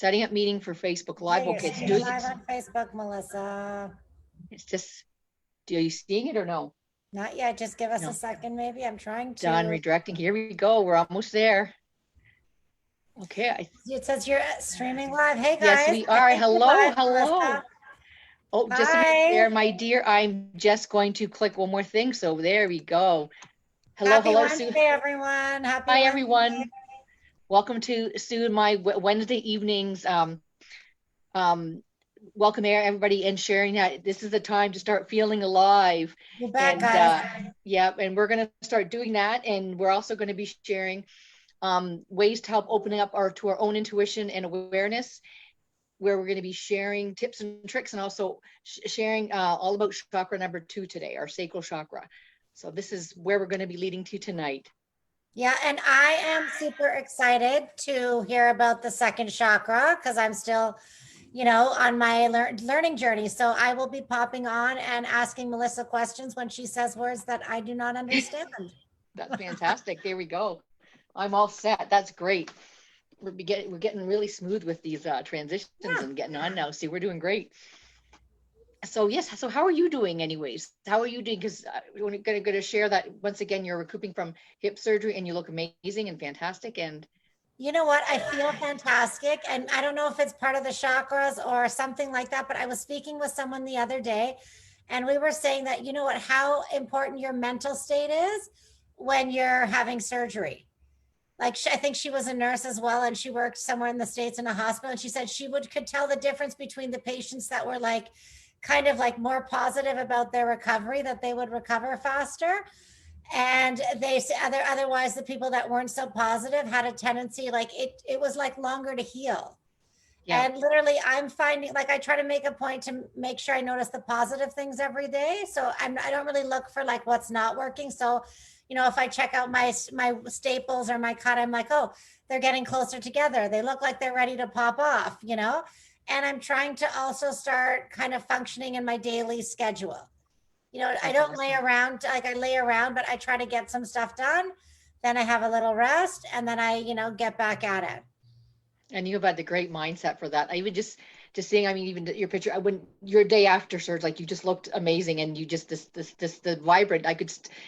Setting up meeting for Facebook Live. Hey, Okay, it's you're doing live it. on Facebook, Melissa. It's just, are you seeing it or no? Not yet. Just give us a No. second, maybe. I'm trying Done to. redirecting. Here we go. We're almost there. Okay. It says you're streaming live. Hey, Yes, guys. we I are. think you're Hello, live, hello. Melissa. Oh, just a minute Hi. there, my dear. I'm just going to click one more thing. So there we go. Hello, Happy hello, Sue. Wednesday, everyone. Happy Hi, Wednesday. everyone. Welcome to Sue and my Wednesday evenings. Welcome everybody and sharing that this is the time to start feeling alive. You bet, And guys. yeah, and we're going to start doing that. And we're also going to be sharing ways to help opening up to our own intuition and awareness, where we're going to be sharing tips and tricks, and also sharing all about chakra number 2 today, our sacral chakra. So this is where we're going to be leading to tonight. Yeah, and I am super excited to hear about the second chakra because I'm still, on my learning journey. So I will be popping on and asking Melissa questions when she says words that I do not understand. That's fantastic. There we go. I'm all set. That's great. We're getting really smooth with these transitions and getting on now. See, we're doing great. So yes, so how are you doing anyways? How are you doing? Because we're going to share that once again, you're recouping from hip surgery and you look amazing and fantastic. And You know what? I feel fantastic. And I don't know if it's part of the chakras or something like that, but I was speaking with someone the other day and we were saying that, you know what, how important your mental state is when you're having surgery. Like I think she was a nurse as well, and she worked somewhere in the States in a hospital. And she said she could tell the difference between the patients that were like kind of like more positive about their recovery, that they would recover faster, and they otherwise the people that weren't so positive had a tendency, like it was like longer to heal. yeah, And literally I'm finding, like, I try to make a point to make sure I notice the positive things every day, so I don't really look for like what's not working. So if I check out my staples or my cut, I'm like, oh, they're getting closer together, they look like they're ready to pop off. And I'm trying to also start kind of functioning in my daily schedule. I that's don't lay awesome. around, like I lay around, but I try to get some stuff done. Then I have a little rest and then I, get back at it. And you have had the great mindset for that. I even just seeing, I mean, even your picture, when your day after surgery, like you just looked amazing, and you just the vibrant.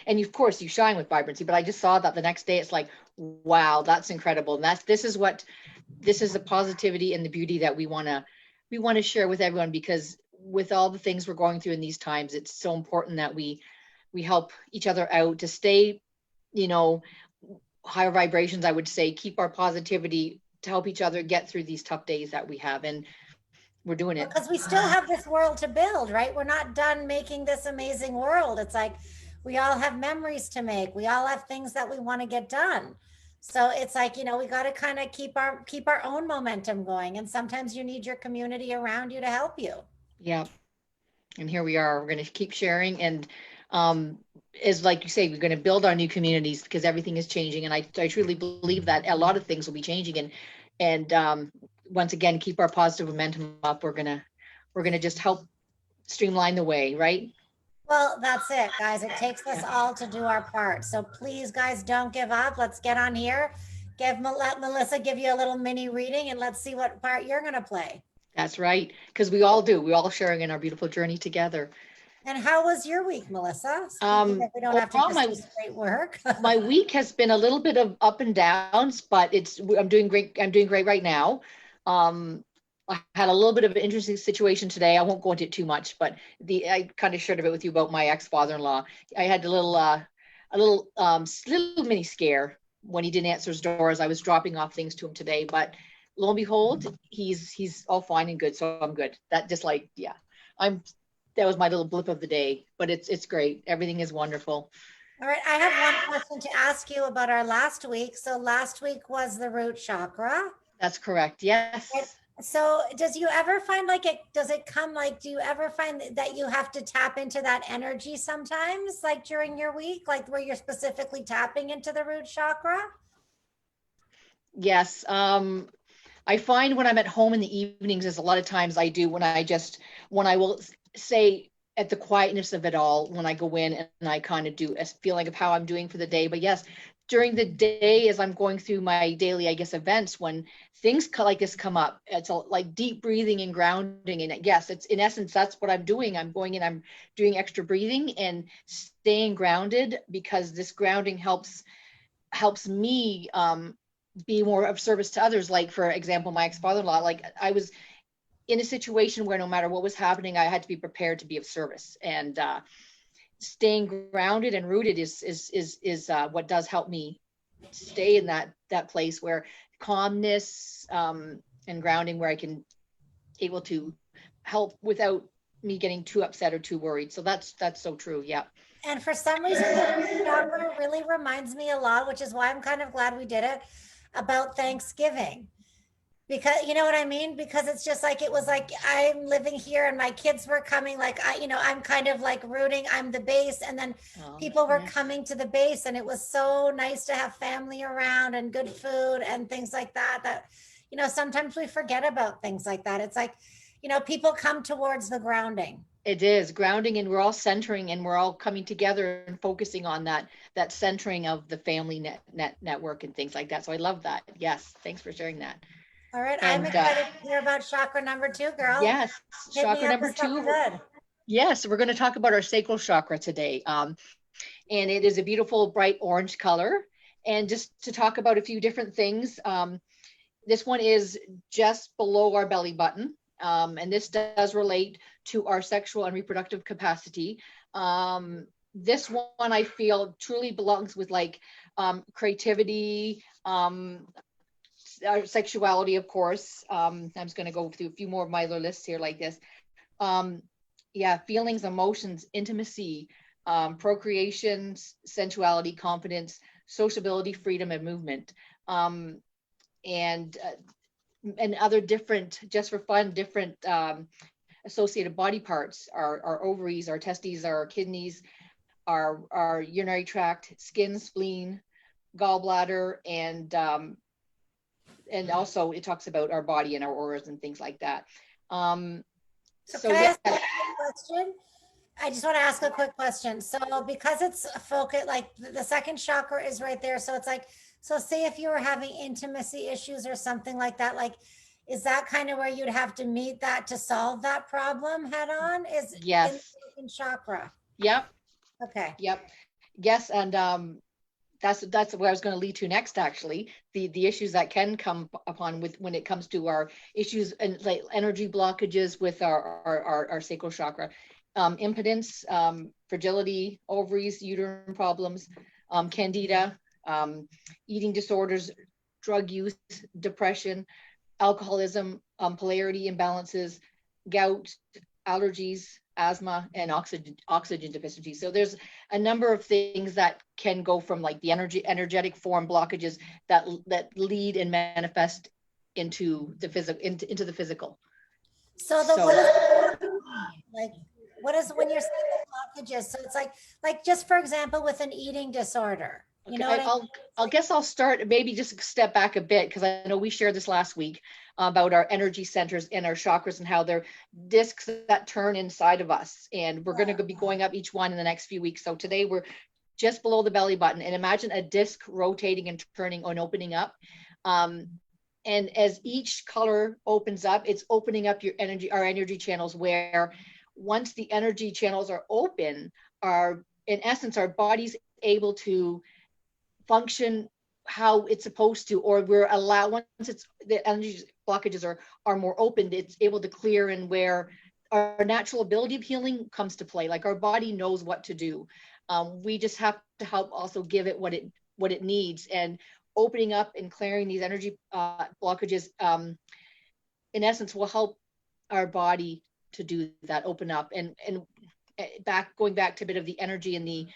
And of course you shine with vibrancy. But I just saw that the next day, it's like, wow, that's incredible. And this is the positivity and the beauty that we want to share with everyone, because with all the things we're going through in these times, it's so important that we help each other out to stay, higher vibrations. I would say keep our positivity to help each other get through these tough days that we have, and we're doing it. Because we still have this world to build, right? We're not done making this amazing world. It's like we all have memories to make. We all have things that we want to get done. So it's like, we got to kind of keep our own momentum going. And sometimes you need your community around you to help you. Yeah, and here we are. We're going to keep sharing, and is like you say, we're going to build our new communities because everything is changing, and I truly believe that a lot of things will be changing, and once again, keep our positive momentum up. We're gonna just help streamline the way, right? Well, that's it, guys. It takes us Yeah, all to do our part. So please, guys, don't give up. Let's get on here. Let Melissa give you a little mini reading and let's see what part you're going to play. that's right. Because we all do. We all sharing in our beautiful journey together. And how was your week, Melissa? Speaking of, we don't have to Overall, just do straight work. my week has been a little bit of up and downs, but I'm doing great. I'm doing great right now. I had a little bit of an interesting situation today. I won't go into it too much, but I kind of shared a bit with you about my ex-father-in-law. I had a little mini scare when he didn't answer his door as I was dropping off things to him today. But lo and behold, he's all fine and good. So I'm good. That just like, yeah, that was my little blip of the day, but it's great. Everything is wonderful. All right, I have one question to ask you about our last week. So last week was the root chakra. That's correct. Yes. So does you ever find like does it come like, do you ever find that you have to tap into that energy sometimes, like during your week, like where you're specifically tapping into the root chakra? Yes. I find when I'm at home in the evenings, there's a lot of times I do when I will say at the quietness of it all, when I go in and I kind of do a feeling of how I'm doing for the day. But yes, during the day, as I'm going through my daily, I guess, events, when things like this come up, it's like deep breathing and grounding. And yes, it's in essence, that's what I'm doing. I'm going in, I'm doing extra breathing and staying grounded, because this grounding helps me be more of service to others. Like, for example, my ex-father-in-law, like, I was in a situation where no matter what was happening, I had to be prepared to be of service. And staying grounded and rooted is what does help me stay in that place where calmness and grounding, where I can able to help without me getting too upset or too worried. So that's so true. Yeah. And for some reason, the chakra really reminds me a lot, which is why I'm kind of glad we did it, about Thanksgiving. Because you know what I mean? Because it's just like, it was like, I'm living here and my kids were coming, like, I'm kind of like rooting, I'm the base. And then people were coming to the base, and it was so nice to have family around and good food and things like that, sometimes we forget about things like that. It's like, people come towards the grounding. It is grounding, and we're all centering, and we're all coming together and focusing on that centering of the family network and things like that. So I love that. Yes, thanks for sharing that. All right, I'm excited to hear about chakra number 2, girl. Yes, chakra number 2. Good. Yes, we're going to talk about our sacral chakra today. And it is a beautiful bright orange color. And just to talk about a few different things, this one is just below our belly button. And this does relate to our sexual and reproductive capacity. This one I feel truly belongs with like creativity, our sexuality, of course. I'm just going to go through a few more of my other lists here like this. Yeah, feelings, emotions, intimacy, procreation, sensuality, confidence, sociability, freedom, and movement. And other different, just for fun, different associated body parts, our ovaries, our testes, our kidneys, our urinary tract, skin, spleen, gallbladder, and also it talks about our body and our auras and things like that. So can I ask a question? I just want to ask a quick question. So because it's a focus, like the second chakra is right there. So it's like, so say if you were having intimacy issues or something like that, like, is that kind of where you'd have to meet that to solve that problem head on? Is yes, in chakra? Yep. Okay. Yep. Yes, and that's where I was going to lead to next. Actually, the issues that can come upon with when it comes to our issues and like energy blockages with our sacral chakra, impotence, fragility, ovaries, uterine problems, candida, eating disorders, drug use, depression, alcoholism, polarity imbalances, gout, allergies, asthma, and oxygen deficiency. So there's a number of things that can go from like the energetic form blockages that lead and manifest into the into the physical. So what is like, what is when you're saying blockages? So it's like just for example, with an eating disorder. You know, I guess I'll start, maybe just step back a bit, because I know we shared this last week about our energy centers and our chakras and how they're discs that turn inside of us. And we're going to be going up each one in the next few weeks. So today we're just below the belly button, and imagine a disc rotating and turning and opening up. And as each color opens up, it's opening up our energy channels, where once the energy channels are open, in essence, our body's able to function how it's supposed to, or we're allowed, once it's the energy blockages are more opened, it's able to clear, and where our natural ability of healing comes to play. Like, our body knows what to do. We just have to help also give it what it needs, and opening up and clearing these energy blockages in essence will help our body to do that, open up and going back to a bit of the energy and the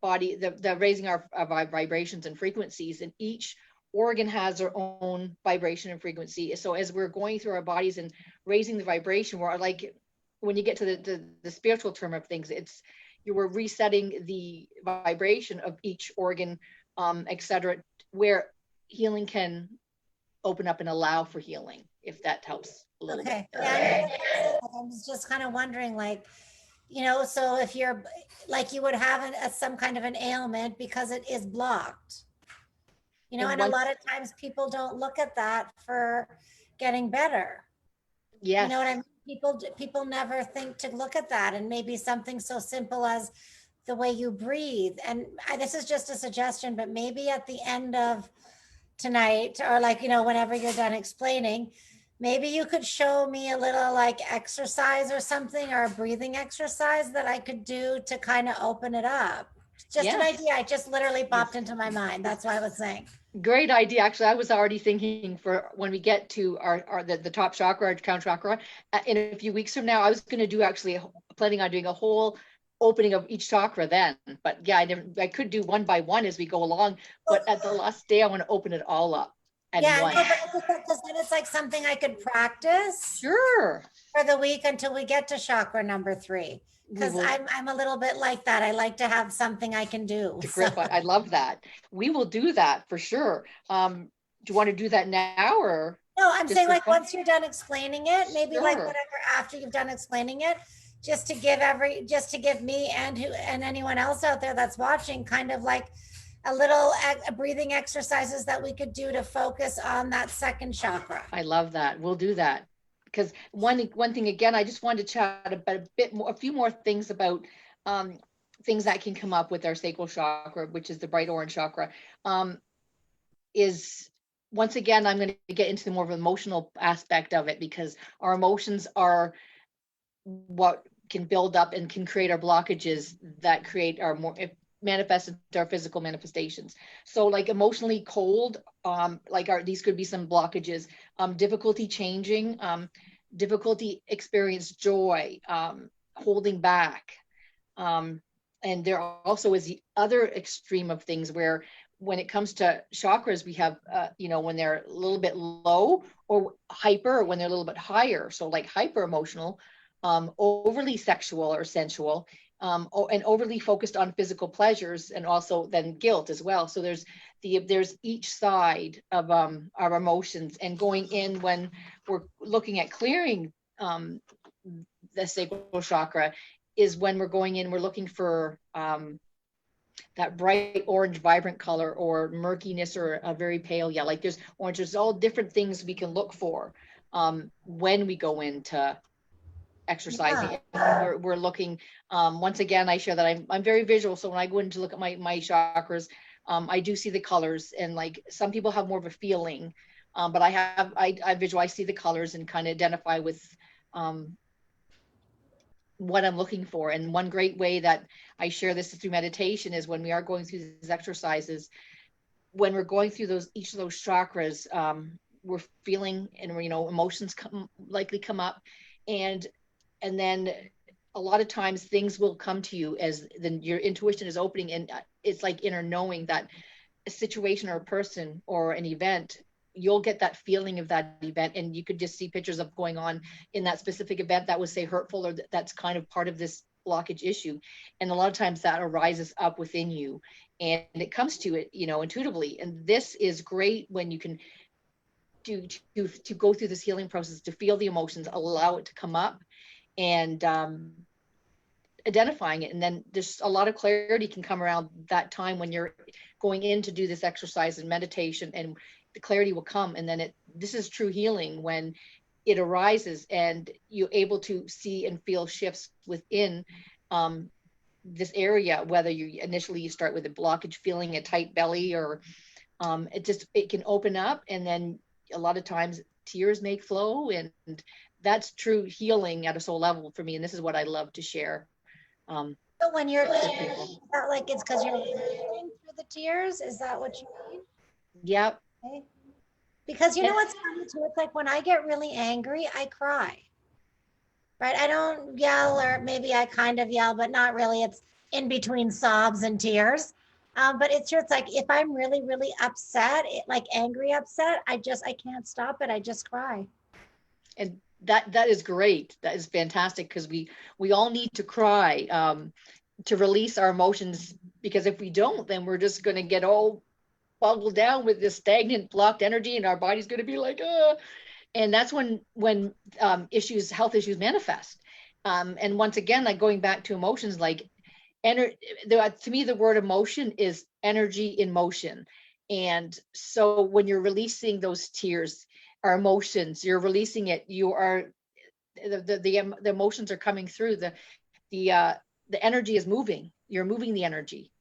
body, the raising our vibrations and frequencies, and each organ has their own vibration and frequency. So as we're going through our bodies and raising the vibration, we're like, when you get to the spiritual term of things, you were resetting the vibration of each organ, etc., where healing can open up and allow for healing, if that helps a little bit. Yeah, I was just kind of wondering, like, you know, so if you're like, you would have some kind of an ailment because it is blocked, you know, And and a once, lot of times people don't look at that for getting better. You know what I yes, mean? People never think to look at that, and maybe something so simple as the way you breathe. And this is just a suggestion, but maybe at the end of tonight, or like, you know, whenever you're done explaining, maybe you could show me a little like exercise or something, or a breathing exercise that I could do to kind of open it up. Just an yes, idea. I just literally popped yes. into my mind. That's why I was saying. Great idea. Actually, I was already thinking for when we get to the top chakra, our crown chakra, in a few weeks from now, I was going to do actually planning on doing a whole opening of each chakra then. But yeah, I could do one by one as we go along. But at the last day, I want to open it all up at Yeah, once. no, but because then it's like something I could practice Sure. for the week until we get to chakra number 3. We Because will I'm a little bit like that. I like to have something I can do. to So grip. I love that. We will do that for sure. Do you want to do that now or no, I'm just saying for like fun? once you're done explaining it, maybe like Sure. whatever after you've done explaining it, just to give me and anyone else out there that's watching kind of like a little breathing exercises that we could do to focus on that second chakra. I love that. We'll do that. Because one thing again, I just wanted to chat about a bit more, a few more things about things that can come up with our sacral chakra, which is the bright orange chakra. Is once again, I'm going to get into the more of emotional aspect of it because our emotions are what can build up and can create our blockages that create our more manifest our physical manifestations. So like emotionally cold, like these could be some blockages, difficulty changing, difficulty experience joy, holding back. And there also is the other extreme of things where when it comes to chakras, we have, when they're a little bit low or hyper, or when they're a little bit higher. So like hyper emotional, overly sexual or sensual, and overly focused on physical pleasures, and also then guilt as well. So there's each side of our emotions, and going in when we're looking at clearing the sacral chakra is when we're going in, we're looking for that bright orange vibrant color or murkiness or a very pale yellow. Like there's orange, there's all different things we can look for when we go into exercising. Yeah. We're looking, once again, I share that I'm very visual. So when I go in to look at my chakras, I do see the colors, and like some people have more of a feeling, but I visual, I see the colors and kind of identify with what I'm looking for. And one great way that I share this through meditation is when we are going through these exercises, when we're going through each of those chakras, we're feeling, and emotions likely come up, and then a lot of times things will come to you as then your intuition is opening, and it's like inner knowing that a situation or a person or an event, you'll get that feeling of that event, and you could just see pictures of going on in that specific event that was, say, hurtful, or that's kind of part of this blockage issue. And a lot of times that arises up within you, and it comes to it, intuitively. And this is great when you can to go through this healing process, to feel the emotions, allow it to come up, and identifying it. And then there's a lot of clarity can come around that time when you're going in to do this exercise and meditation, and the clarity will come. And then this is true healing when it arises and you're able to see and feel shifts within this area, whether you initially start with a blockage, feeling a tight belly, or it can open up, and then a lot of times tears may flow, and that's true healing at a soul level for me. And this is what I love to share. So when you're tearing, is that like it's because you're living through the tears? Is that what you mean? Yep. Okay. Because you know And what's funny too? It's like when I get really angry, I cry. Right? I don't yell, or maybe I kind of yell, but not really. It's in between sobs and tears. But it's just like if I'm really, really upset, like angry upset, I can't stop it. I just cry. and that is great. That is fantastic, because we all need to cry to release our emotions, because if we don't, then we're just going to get all boggled down with this stagnant blocked energy, and our body's going to be like, and that's when health issues manifest. And once again, like going back to emotions, like to me, the word emotion is energy in motion. And so when you're releasing those tears or emotions, you're releasing it, you are the emotions are coming through, the energy is moving, you're moving the energy.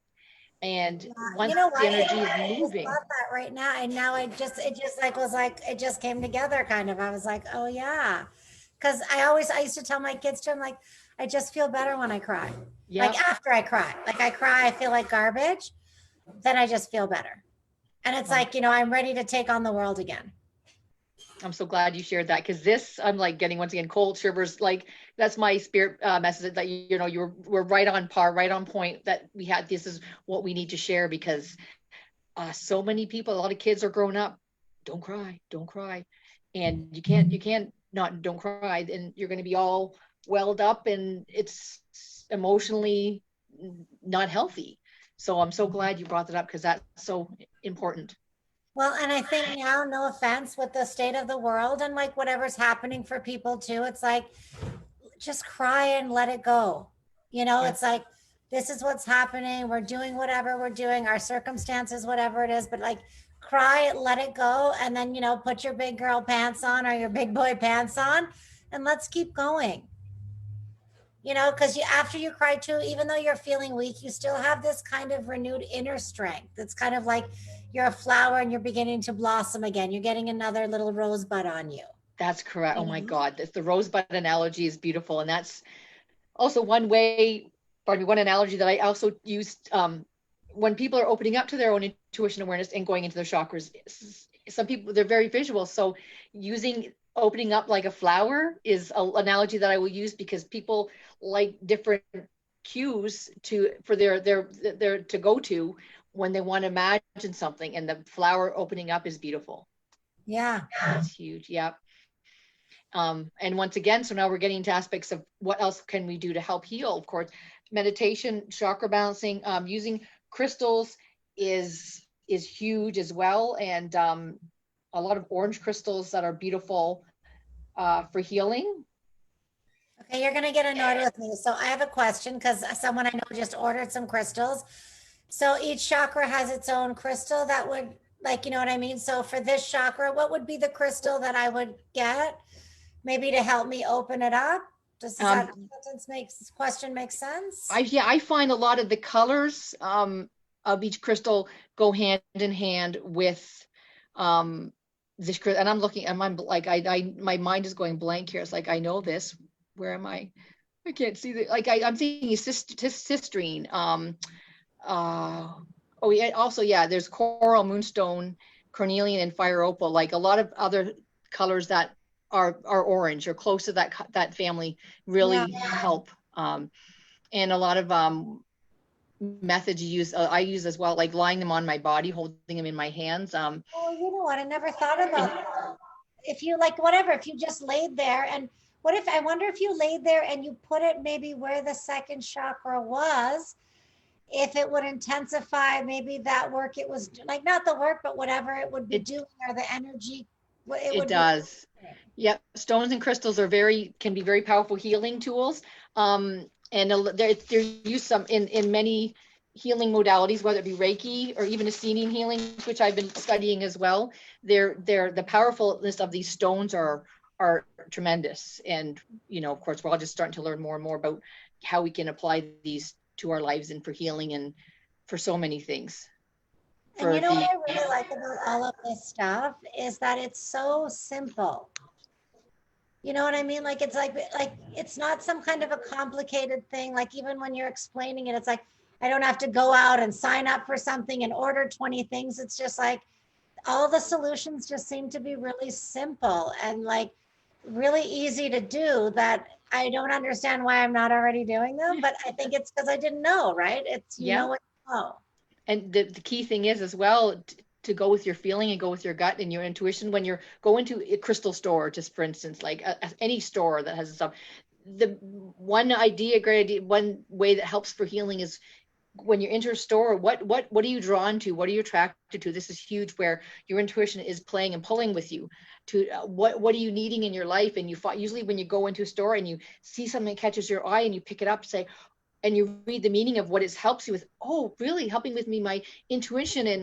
And You once know the what? energy is I just moving, thought that right now, and now it just like was like it just came together kind of. I was like, oh yeah, because I used to tell my kids too, I'm like, I just feel better when I cry. Like yep. after I cry, like I cry, I feel like garbage, then I just feel better, and it's um, like I'm ready to take on the world again. I'm so glad you shared that, because this, I'm like getting once again cold shivers. Like that's my spirit message, that we're right on par, right on point, that we had, this is what we need to share, because so many people, a lot of kids are growing up, don't cry, don't cry. And you can't not, don't cry, and you're going to be all welled up, and it's emotionally not healthy. So I'm so glad you brought that up, because that's so important. Well, and I think now, no offense, with the state of the world and like whatever's happening for people too, it's like just cry and let it go. Yeah. It's like this is what's happening. We're doing whatever we're doing, our circumstances, whatever it is, but like cry, let it go, and then put your big girl pants on or your big boy pants on, and let's keep going. Because after you cry too, even though you're feeling weak, you still have this kind of renewed inner strength. It's kind of like you're a flower and you're beginning to blossom again. You're getting another little rosebud on you. That's correct. Oh You my know? God, the rosebud analogy is beautiful, and that's also one way, pardon me, one analogy that I also used, when people are opening up to their own intuition awareness and going into their chakras. Some people, they're very visual, so using opening up like a flower is an analogy that I will use, because people like different cues for their to go to when they want to imagine something, and the flower opening up is beautiful. Yeah. It's huge. Yeah. And once again, so now we're getting to aspects of what else can we do to help heal. Of course, meditation, chakra balancing, using crystals is huge as well, and a lot of orange crystals that are beautiful for healing. Okay, you're gonna get annoyed with me. So I have a question because someone I know just ordered some crystals. So each chakra has its own crystal that would, like, you know what I mean? So for this chakra, what would be the crystal that I would get? Maybe to help me open it up? Does that Um, question make sense? I find a lot of the colors of each crystal go hand in hand with um, this, and I'm looking, and I'm like, my mind is going blank here. It's like, I know this. Where am I? I can't see the, like, I'm thinking cystrine. Uh, oh yeah. Also, yeah, there's coral, moonstone, cornelian, and fire opal. Like a lot of other colors that are orange or close to that family Yeah. really help. And a lot of methods you use, I use as well, like lying them on my body, holding them in my hands. Oh, you know what? I never thought about And that. If you like whatever, if you just laid there and what if I wonder if you laid there and you put it maybe where the second chakra was, if it would intensify maybe that work it was like not the work, but whatever it would be it doing or the energy, it it would be. does. Yep, stones and crystals can be very powerful healing tools. And they're used some in many healing modalities, whether it be Reiki or even Ascending healing, which I've been studying as well. They're the powerfulness of these stones are tremendous. And of course, we're all just starting to learn more and more about how we can apply these to our lives and for healing and for so many things. And For you know what the I really like about all of this stuff is that it's so simple. You know what I mean? Like it's like it's not some kind of a complicated thing. Like even when you're explaining it, it's like I don't have to go out and sign up for something and order 20 things. It's just like all the solutions just seem to be really simple and like really easy to do that I don't understand why I'm not already doing them, but I think it's because I didn't know, right? It's you know yeah. what you know. And the key thing is as well, to go with your feeling and go with your gut and your intuition when you're going to a crystal store, just for instance, like any store that has stuff. The one idea, great idea, one way that helps for healing is when you enter a store, what are you drawn to? What are you attracted to? This is huge, where your intuition is playing and pulling with you to what are you needing in your life? And usually when you go into a store and you see something that catches your eye and you pick it up, say, and you read the meaning of what it helps you with. Oh, really helping with me, my intuition and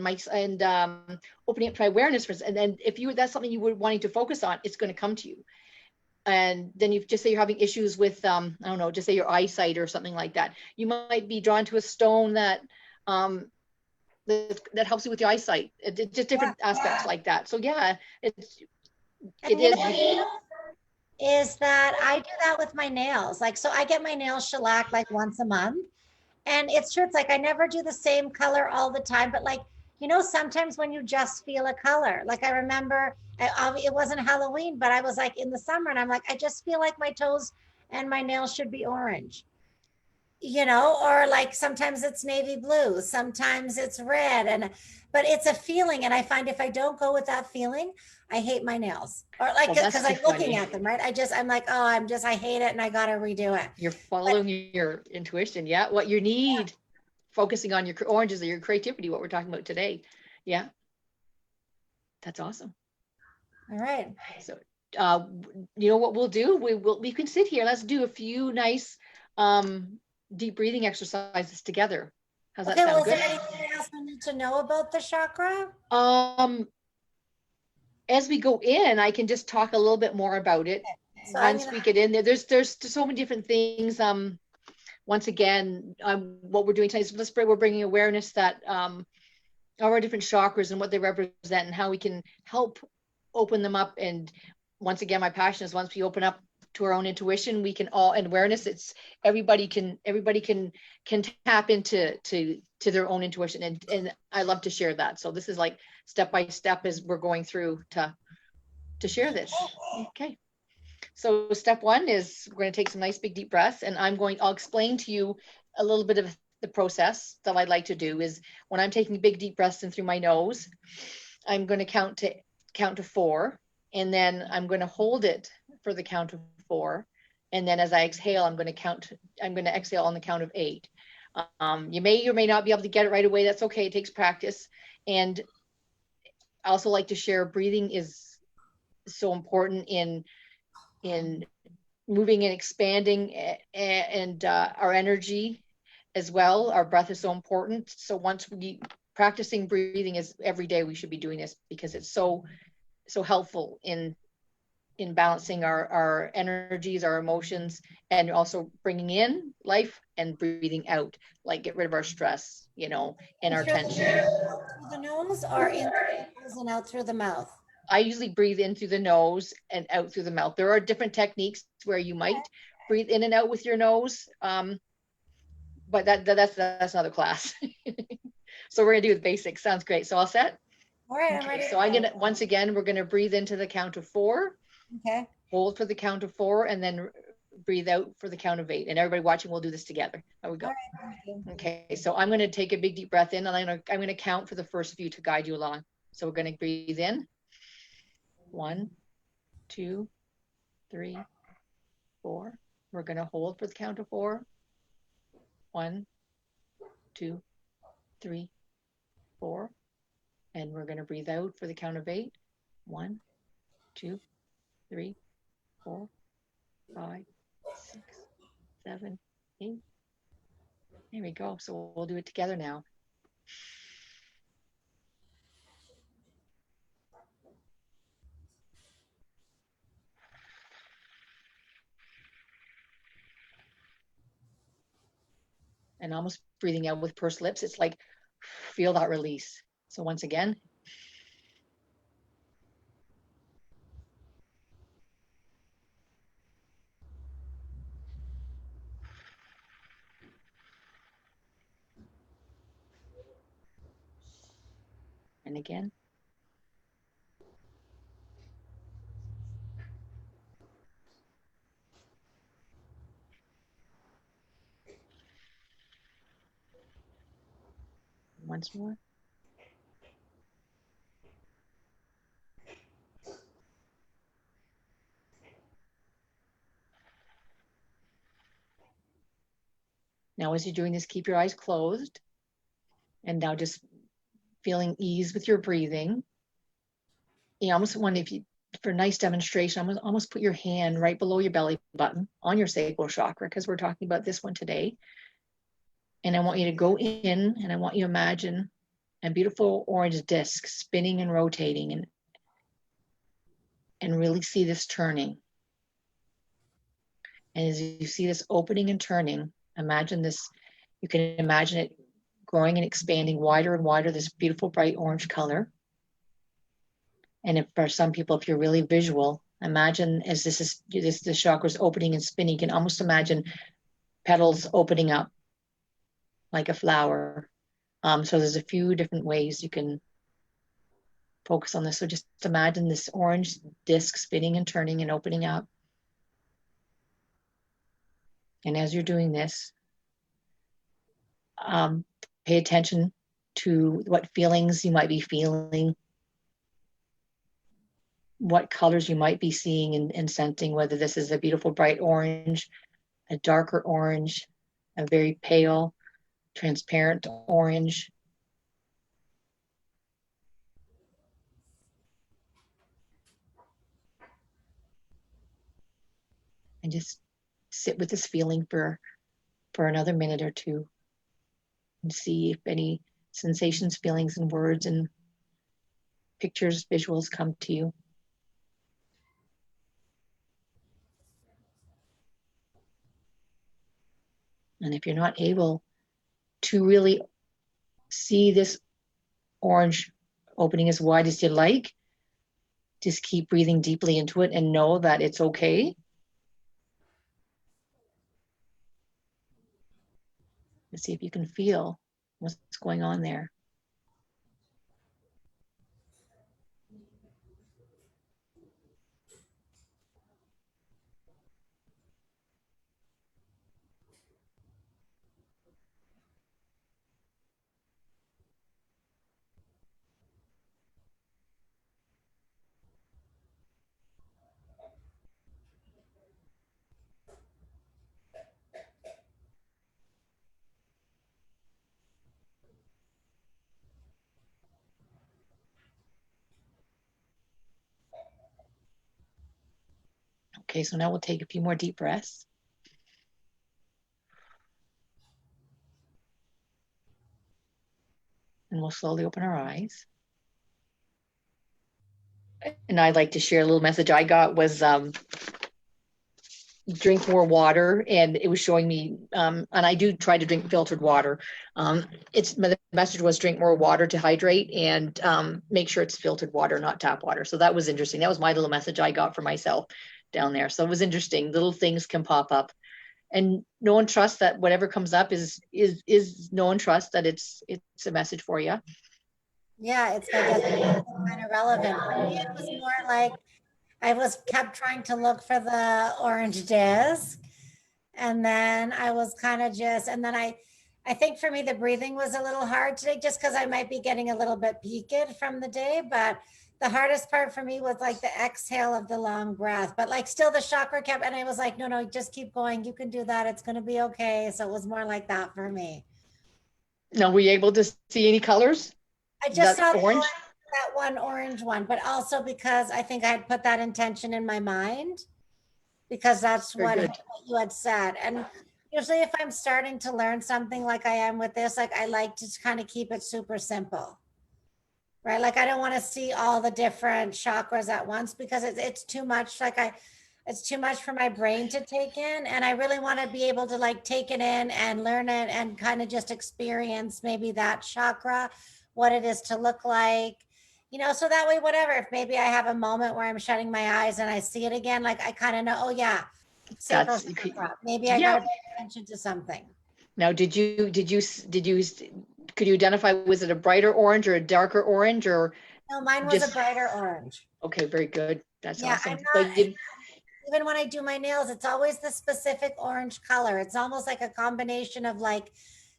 opening up to my awareness. And then if that's something you were wanting to focus on, it's going to come to you. And then you just say you're having issues with, I don't know, just say your eyesight or something like that. You might be drawn to a stone that helps you with your eyesight. Just different aspects like that. So yeah, it is. Is that I do that with my nails. Like, so I get my nails shellacked like once a month. And it's true, it's like I never do the same color all the time, but like, sometimes when you just feel a color, like I remember it wasn't Halloween, but I was like in the summer and I'm like, I just feel like my toes and my nails should be orange, or like sometimes it's navy blue, sometimes it's red, but it's a feeling. And I find if I don't go with that feeling, I hate my nails, or like, because I'm looking at them, right? I'm like, oh, I hate it and I got to redo it. You're following your intuition. Yeah. What you need, focusing on your oranges, or your creativity, what we're talking about today. Yeah. That's awesome. All right. So, what we'll do? We can sit here. Let's do a few nice, deep breathing exercises together. How's that sound? Is there anything else we need to know about the chakra? As we go in, I can just talk a little bit more about it. So once we get in there, there's so many different things. Once again, what we're doing tonight is we're bringing awareness that of our different chakras and what they represent and how we can help open them up. And once again, my passion is once we open up to our own intuition, we can all, and awareness, it's everybody can tap into their own intuition. And I love to share that. So this is like step by step as we're going through to share this. Okay. So step one is we're going to take some nice big deep breaths, and I'll explain to you a little bit of the process that I'd like to do. Is when I'm taking big deep breaths in through my nose, I'm going to count to 4, and then I'm going to hold it for the count of 4, and then as I exhale, I'm going to exhale on the count of 8. You may or may not be able to get it right away. That's okay. It takes practice. And I also like to share breathing is so important in moving and expanding and our energy as well. Our breath is so important. So once we practicing breathing is every day, we should be doing this because it's so helpful in balancing our energies, our emotions, and also bringing in life and breathing out, like get rid of our stress, and our tension. Through the nose or in through the nose and out through the mouth? I usually breathe in through the nose and out through the mouth. There are different techniques where you might breathe in and out with your nose, but that's another class. So we're gonna do the basics. Sounds great. So all set? All right, I'm ready. So once again, we're gonna breathe into the count of 4. Okay. Hold for the count of 4, and then breathe out for the count of 8. And everybody watching, we'll do this together. There we go. Right, okay, so I'm gonna take a big deep breath in, and I'm gonna count for the first few to guide you along. So we're gonna breathe in. 1, 2, 3, 4. We're going to hold for the count of 4. 1, 2, 3, 4. And we're going to breathe out for the count of 8. 1, 2, 3, 4, 5, 6, 7, 8. There we go. So we'll do it together now. And almost breathing out with pursed lips. It's like, feel that release. So once again. And again. Once more. Now, as you're doing this, keep your eyes closed. And now just feeling ease with your breathing. You almost want, if you, for a nice demonstration, almost put your hand right below your belly button on your sacral chakra, because we're talking about this one today. And I want you to go in, and I want you to imagine a beautiful orange disc spinning and rotating, and really see this turning. And as you see this opening and turning, imagine this, you can imagine it growing and expanding wider and wider, this beautiful bright orange color. And if, for some people, if you're really visual, imagine as the chakra's opening and spinning, you can almost imagine petals opening up like a flower. So there's a few different ways you can focus on this. So just imagine this orange disc spinning and turning and opening up. And as you're doing this, pay attention to what feelings you might be feeling, what colors you might be seeing and sensing, whether this is a beautiful bright orange, a darker orange, a very pale, transparent orange. And just sit with this feeling for another minute or two and see if any sensations, feelings, and words and pictures, visuals come to you. And if you're not able to really see this orange opening as wide as you like, just keep breathing deeply into it and know that it's okay. And see if you can feel what's going on there. Okay, so now we'll take a few more deep breaths. And we'll slowly open our eyes. And I'd like to share a little message I got was drink more water, and it was showing me, and I do try to drink filtered water. The message was drink more water to hydrate, and make sure it's filtered water, not tap water. So that was interesting. That was my little message I got for myself down there. So it was interesting. Little things can pop up, and no one trusts that whatever comes up is no one trusts that it's a message for you. Yeah, it's like kind of relevant. For me, it was more like I kept trying to look for the orange disc. And then I was kind of and then I think for me, the breathing was a little hard today just because I might be getting a little bit peaked from the day. But the hardest part for me was like the exhale of the long breath. But like still the chakra kept, and I was like, no, just keep going. You can do that. It's going to be okay. So it was more like that for me. Now, were you able to see any colors? I just saw orange. That one orange one, but also because I think I had put that intention in my mind because that's what you had said. And usually if I'm starting to learn something like I am with this, like I like to kind of keep it super simple, right? Like I don't want to see all the different chakras at once because it's too much. It's too much for my brain to take in. And I really want to be able to like take it in and learn it and kind of just experience maybe that chakra, what it is to look like, so that way, whatever, if maybe I have a moment where I'm shutting my eyes and I see it again, like I kind of know, oh yeah, maybe I got to pay attention to something. Now, could you identify, was it a brighter orange or a darker orange, or? No, mine was a brighter orange. Okay, very good. That's awesome. Even when I do my nails, it's always the specific orange color. It's almost like a combination of like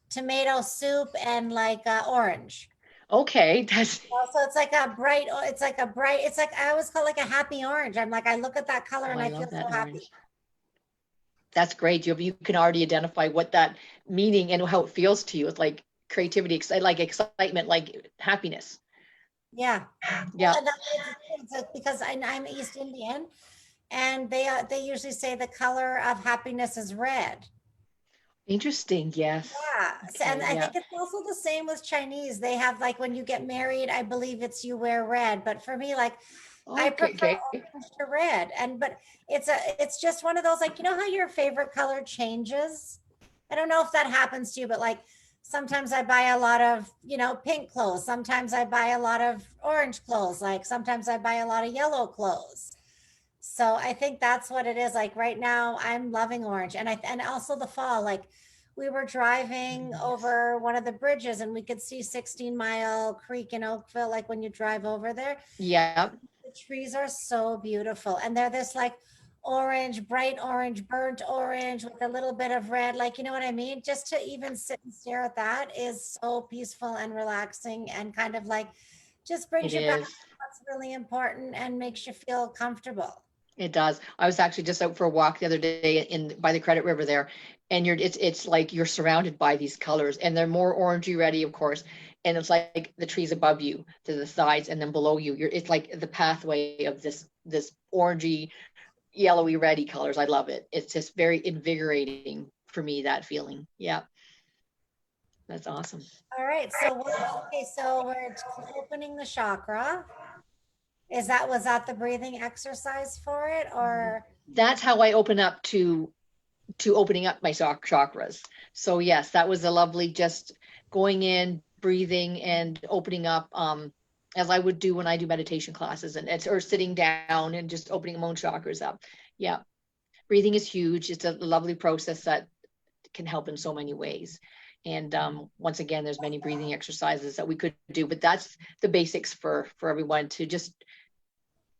tomato soup and like orange. Okay, so it's like a bright, I always call it like a happy orange. I'm like, I look at that color and I feel so happy. That's great. You can already identify what that meaning and how it feels to you. It's like creativity, like excitement, like happiness. Yeah. Well, Yeah. and it's like, because I'm East Indian, and they usually say the color of happiness is red. Interesting. Yes. Yeah. So, and Okay. I Yeah. think it's also the same with Chinese. They have, like, when you get married, I believe it's you wear red. But for me, like, I Okay. prefer Okay. orange to red. And but it's just one of those, like, you know how your favorite color changes? I don't know if that happens to you, but like sometimes I buy a lot of, pink clothes. Sometimes I buy a lot of orange clothes. Like sometimes I buy a lot of yellow clothes. So I think that's what it is. Like right now, I'm loving orange, and also the fall. Like we were driving Yes. over one of the bridges, and we could see 16 Mile Creek in Oakville. Like when you drive over there, Yeah. the trees are so beautiful, and they're this like orange, bright orange, burnt orange with a little bit of red. Like, you know what I mean? Just to even sit and stare at that is so peaceful and relaxing, and kind of like just brings It you back is. to what's really important and makes you feel comfortable. It does. I was actually just out for a walk the other day in by the Credit River there, and it's like you're surrounded by these colors, and they're more orangey ready, of course. And it's like the trees above you to the sides, and then below you, it's like the pathway of this orangey, yellowy, reddy colors. I love it. It's just very invigorating for me, that feeling. Yeah, that's awesome. All right. So okay, so we're opening the chakra. Was that the breathing exercise for it, or That's how I open up to opening up my chakras. So yes, that was a lovely, just going in, breathing and opening up, as I would do when I do meditation classes, and it's, or sitting down and just opening my own chakras up. Yeah. Breathing is huge. It's a lovely process that can help in so many ways. And once again, there's many breathing exercises that we could do, but that's the basics for everyone to just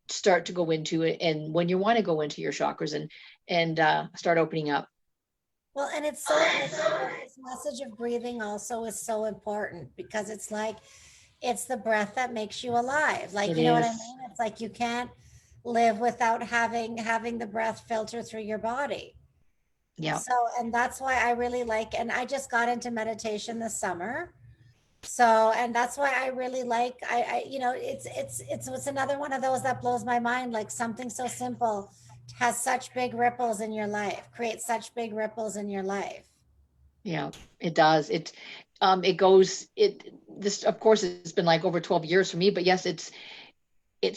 start to go into it. And when you want to go into your chakras and start opening up. well, and it's so like this message of breathing also is so important because it's like it's the breath that makes you alive. Like, It you know what I is. mean? It's like you can't live without having the breath filter through your body. Yeah. So, and that's why I really like, and I just got into meditation this summer. So, and that's why I really like, it's another one of those that blows my mind. Like something so simple has such big ripples in your life, creates such big ripples in your life. Yeah, it does. It goes, this, of course, it's been like over 12 years for me, but yes, it's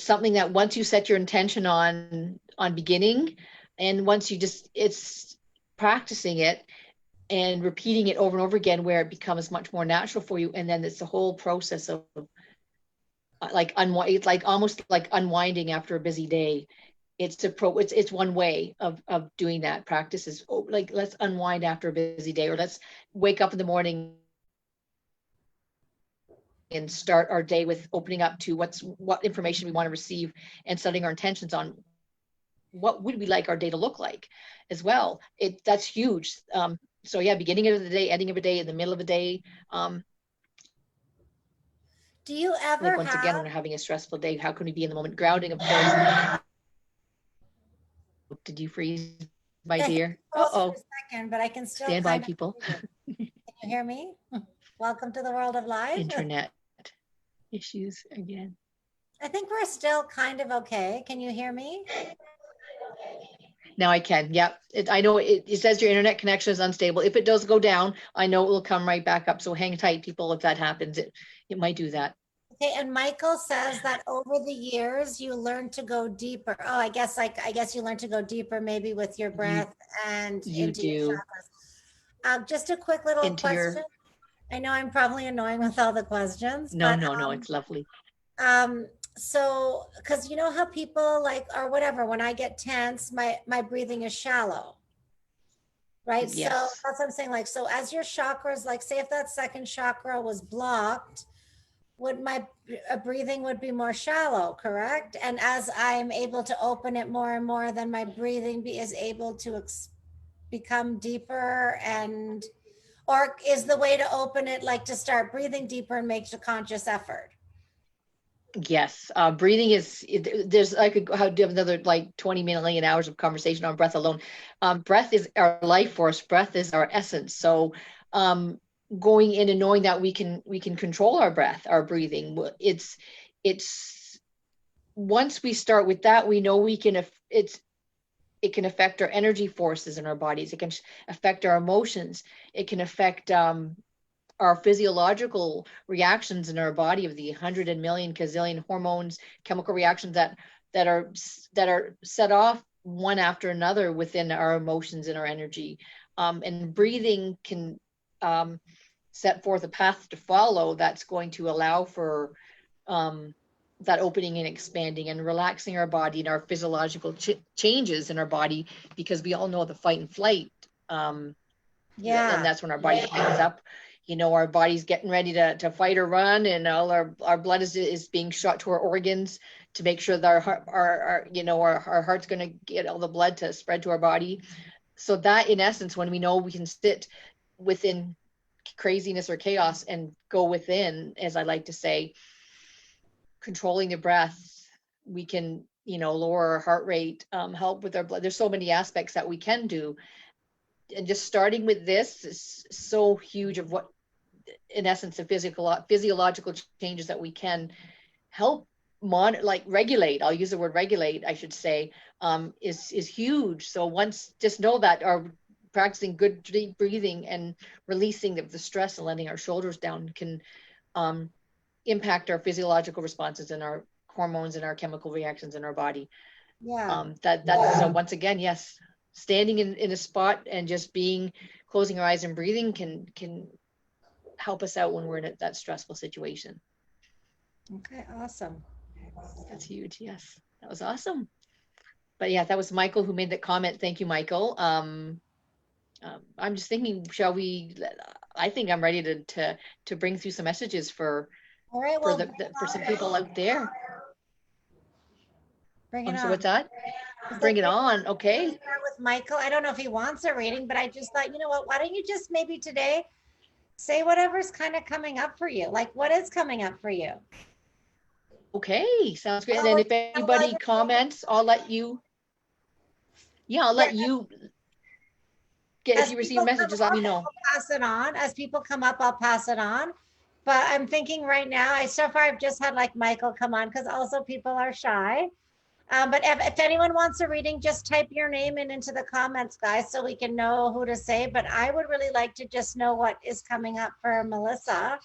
something that once you set your intention on beginning, and once you just, it's practicing it and repeating it over and over again, where it becomes much more natural for you. And then it's the whole process of like unwind, it's like almost like unwinding after a busy day. It's one way of doing that practice is, oh, like, let's unwind after a busy day, or let's wake up in the morning and start our day with opening up to what information we want to receive, and setting our intentions on what would we like our day to look like as well. That's huge. So yeah, beginning of the day, ending of a day, in the middle of a day. Do you Like ever once again, have, when we're having a stressful day, how can we be in the moment? Grounding, of course. Did you freeze, my I think dear? I froze for Uh-oh. a second, but I can still Stand by, kind of people. hear you. Can you hear me? Welcome to the world of live. Internet issues again. I think we're still kind of okay. Can you hear me? Now I can. Yep. I know it says your internet connection is unstable. If it does go down, I know it will come right back up. So hang tight, people. If that happens, it might do that. Okay, and Michael says that over the years you learn to go deeper. Oh, I guess you learn to go deeper maybe with your You breath and you into your do chakras. Just a quick little into question. your I know I'm probably annoying with all the questions, no, but no, no. It's lovely. um so because you know how people like or whatever, when I get tense, my breathing is shallow, right? So Yes. that's what I'm saying. Like, so as your chakras, like say if that second chakra was blocked, would my breathing would be more shallow, correct? And as I'm able to open it more and more, then my breathing is able to become deeper. And or is the way to open it like to start breathing deeper and make a conscious effort? Yes. Breathing is, there's, I could have another like 20 million hours of conversation on breath alone. Breath is our life force. Breath is our essence. So, going in and knowing that we can control our breath, our breathing. It's once we start with that, we know we can, it can affect our energy forces in our bodies. It can affect our emotions. It can affect our physiological reactions in our body of the 100 million gazillion hormones, chemical reactions that are set off one after another within our emotions and our energy. And breathing can set forth a path to follow that's going to allow for that opening and expanding and relaxing our body and our physiological changes in our body, because we all know the fight and flight. And that's when our body hangs up. Our body's getting ready to fight or run, and all our blood is being shot to our organs to make sure that our heart's going to get all the blood to spread to our body. So that, in essence, when we know we can sit within craziness or chaos and go within, as I like to say, controlling the breath, we can, lower our heart rate, help with our blood. There's so many aspects that we can do. And just starting with this is so huge of what, in essence, the physiological changes that we can help regulate. I'll use the word regulate, I should say, is huge. So once, just know that our practicing good deep breathing and releasing the stress and letting our shoulders down can impact our physiological responses and our hormones and our chemical reactions in our body. So once again, yes, standing in a spot and just closing our eyes and breathing can help us out when we're in that stressful situation. Okay, awesome. That's huge. Yes, that was awesome. But yeah, that was Michael who made that comment. Thank you, Michael. I'm just thinking, I think I'm ready to bring through some messages for some people out there. Bring it on. So what's that? Bring it on. Okay. With Michael, I don't know if he wants a reading, but I just thought, you know what? Why don't you just maybe today say whatever's kind of coming up for you? Like, what is coming up for you? Okay, sounds great. And then if anybody comments, I'll let you. Yeah, I'll let you get. If you receive messages, let me know. I'll pass it on. As people come up, I'll pass it on. But I'm thinking right now, so far I've just had like Michael come on, because also people are shy. But if anyone wants a reading, just type your name into the comments, guys, so we can know who to say. But I would really like to just know what is coming up for Melisa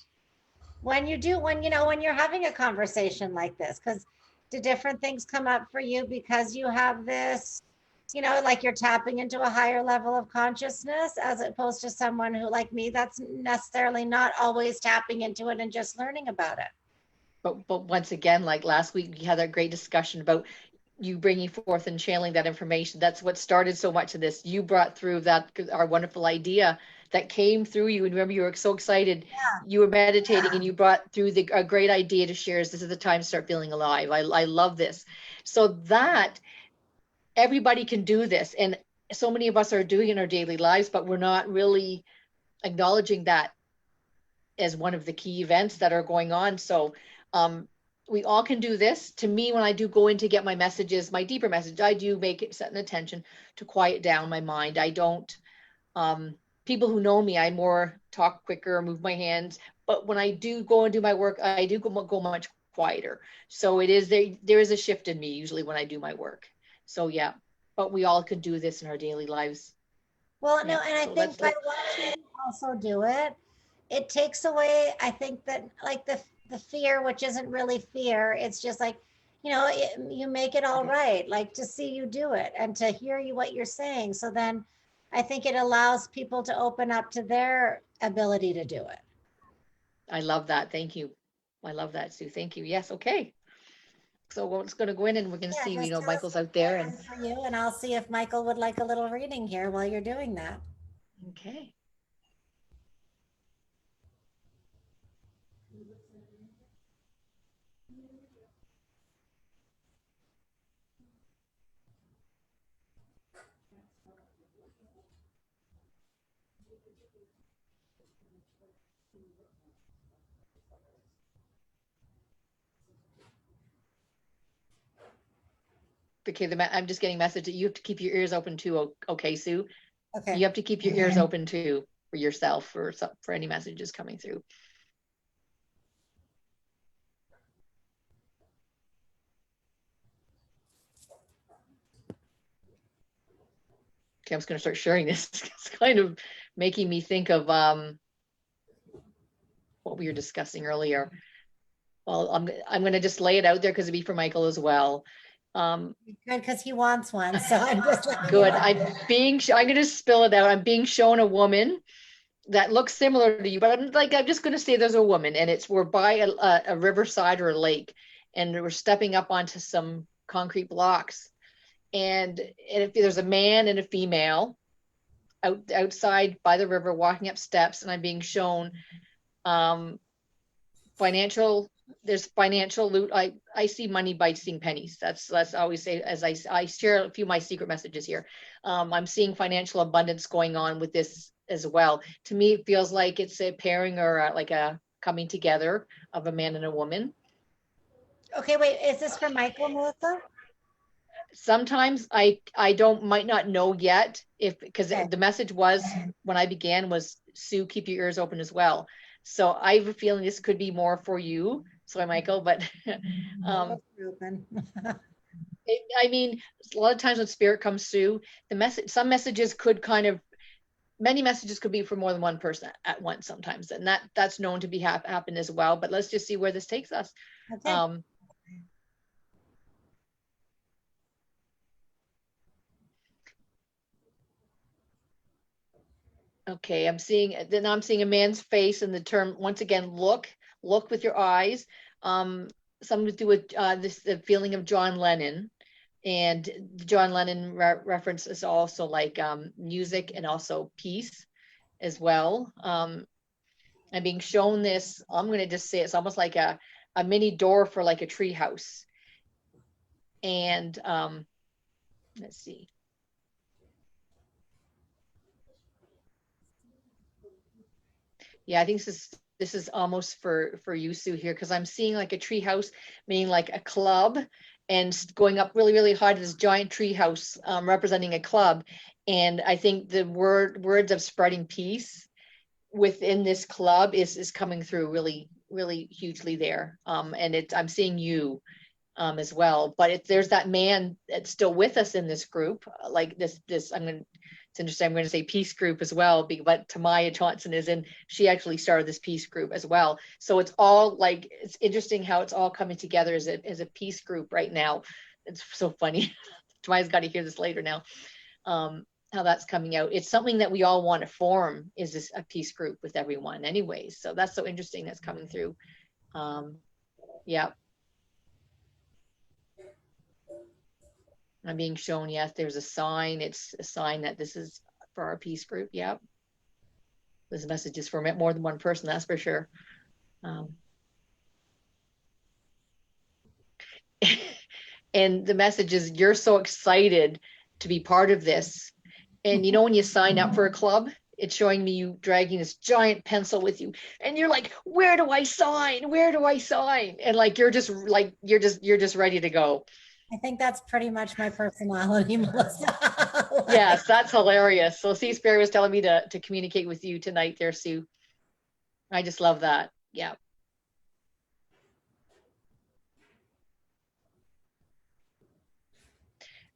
when you're having a conversation like this, because do different things come up for you because you have this, like you're tapping into a higher level of consciousness, as opposed to someone who, like me, that's necessarily not always tapping into it and just learning about it. But once again, like last week, we had a great discussion about you bringing forth and channeling that information. That's what started so much of this. You brought through our wonderful idea that came through you. And remember, you were so excited. Yeah. You were meditating and you brought through a great idea to share. This is the time to start feeling alive. I love this. So that everybody can do this. And so many of us are doing it in our daily lives, but we're not really acknowledging that as one of the key events that are going on. So, we all can do this. To me, when I do go in to get my messages, my deeper message, I do set an intention to quiet down my mind. I don't, people who know me, I more talk quicker, move my hands. But when I do go and do my work, I do go much quieter. So there is a shift in me usually when I do my work. So yeah, but we all could do this in our daily lives. Well, no, and I think by watching you also do it, it takes away, I think, that like the fear, which isn't really fear. It's just like, you make it all right, like to see you do it and to hear what you're saying. So then I think it allows people to open up to their ability to do it. I love that. Thank you. I love that, Sue. Thank you. Yes. Okay. So we're just going to go in and we're going to see, Michael's out there. And for you, and I'll see if Michael would like a little reading here while you're doing that. Okay. Okay, I'm just getting a message that you have to keep your ears open too. Okay, Sue? Okay. You have to keep your ears open too. yourself, for any messages coming through. Okay, I'm just going to start sharing this. It's kind of making me think of what we were discussing earlier. Well, I'm going to just lay it out there because it'd be for Michael as well. Good, because he wants one. So I'm just good. I'm going to spill it out. I'm being shown a woman that looks similar to you, but I'm just going to say there's a woman, and we're by a riverside or a lake, and we're stepping up onto some concrete blocks, and if there's a man and a female outside by the river walking up steps, and I'm being shown there's financial loot. I see money by seeing pennies. That's always say, as I share a few of my secret messages here. I'm seeing financial abundance going on with this as well. To me, it feels like it's a pairing or like a coming together of a man and a woman. Okay, wait, is this for Michael, Melissa? Sometimes I might not know yet, because the message was, when I began, was, Sue, keep your ears open as well. So I have a feeling this could be more for you. Sorry, Michael, but I mean, a lot of times when spirit comes through, some messages could many messages could be for more than one person at once sometimes, and that's known to be happen as well. But let's just see where this takes us. Okay. Okay, I'm seeing a man's face, and the term, once again, look with your eyes. Something to do with the feeling of John Lennon, and John Lennon reference is also like music and also peace as well. I'm being shown this. I'm going to just say it's almost like a mini door for like a tree house. And let's see. Yeah, I think this is almost for you, Sue, here, because I'm seeing like a tree house, meaning like a club, and going up really, really high to this giant tree house, representing a club. And I think the words of spreading peace within this club is coming through really, really hugely there. And I'm seeing you as well. But there's that man that's still with us in this group, like this. It's interesting. I'm going to say peace group as well, but Tamaya Johnson she actually started this peace group as well. So it's all like, it's interesting how it's all coming together as a peace group right now. It's so funny. Tamaya's got to hear this later now. How that's coming out. It's something that we all want to form, is this a peace group with everyone anyways. So that's so interesting that's coming through. Yeah. I'm being shown, yes, there's a sign. It's a sign that this is for our peace group. Yep. This message is for more than one person, that's for sure. And the message is, you're so excited to be part of this. And you know, when you sign up for a club, it's showing me you dragging this giant pencil with you, and you're like, where do I sign? Where do I sign? And like, you're just ready to go. I think that's pretty much my personality, Melissa. Yes, that's hilarious. So Spirit was telling me to communicate with you tonight there, Sue. I just love that. Yeah.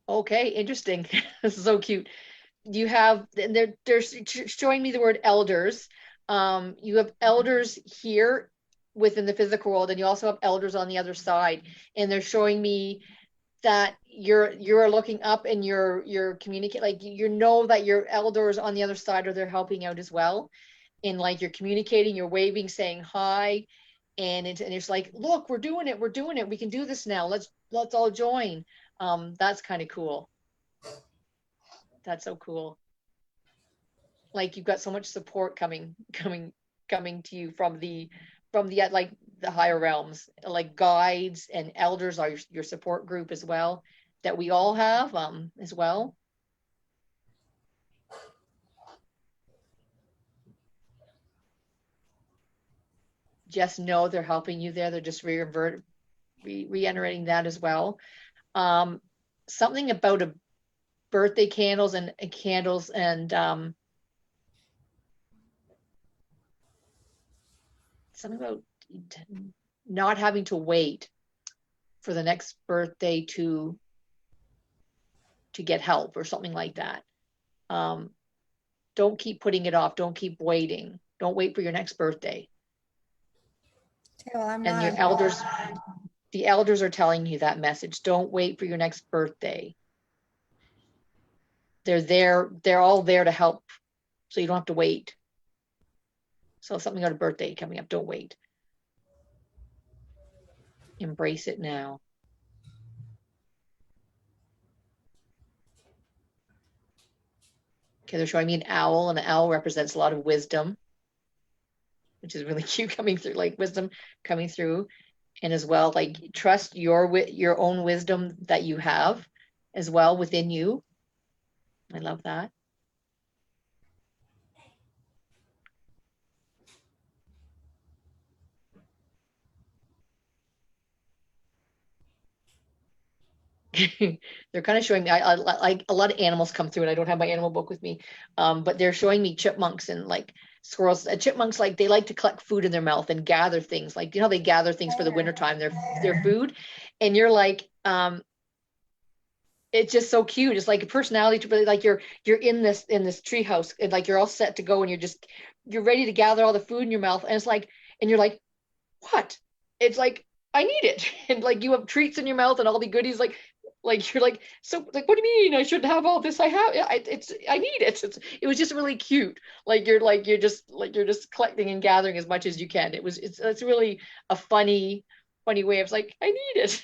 Okay, interesting. This is so cute. You have, they're showing me the word elders. You have elders here within the physical world, and you also have elders on the other side. And they're showing me that you're looking up, and you're communicating, like, you know that your elders on the other side are there helping out as well. And like, you're communicating, you're waving, saying hi, and it's like, look, we're doing it, we can do this now, let's all join. That's kind of cool. That's so cool. Like, you've got so much support coming to you from the like the higher realms, like guides and elders are your support group as well, that we all have as well. Just know they're helping you there. They're just reiterating that as well. Something about a birthday candles and candles, and something about not having to wait for the next birthday to get help or something like that. Don't keep putting it off. Don't keep waiting. Don't wait for your next birthday. Okay, well, I'm And not. your elders, the elders are telling you that message. Don't wait for your next birthday. They're there. They're all there to help. So you don't have to wait. So if something got a birthday coming up, don't wait. Embrace it now. Okay, they're showing me an owl, and an owl represents a lot of wisdom, which is really cute, coming through, like wisdom coming through. And as well, like, trust your own wisdom that you have as well within you. I love that. They're kind of showing me, I like a lot of animals come through, and I don't have my animal book with me, but they're showing me chipmunks and like squirrels. Chipmunks, like, they like to collect food in their mouth and gather things, like, you know, they gather things for the wintertime, their food. And you're like, it's just so cute. It's like a personality, like you're in this tree house, and like you're all set to go, and you're ready to gather all the food in your mouth, and it's like, and you're like, what? It's like, I need it. And like, you have treats in your mouth and all the goodies, like you're like, so, like, what do you mean I should have all this? I need it. It was just really cute. Like you're just collecting and gathering as much as you can. It's really a funny way. It's like, I need it.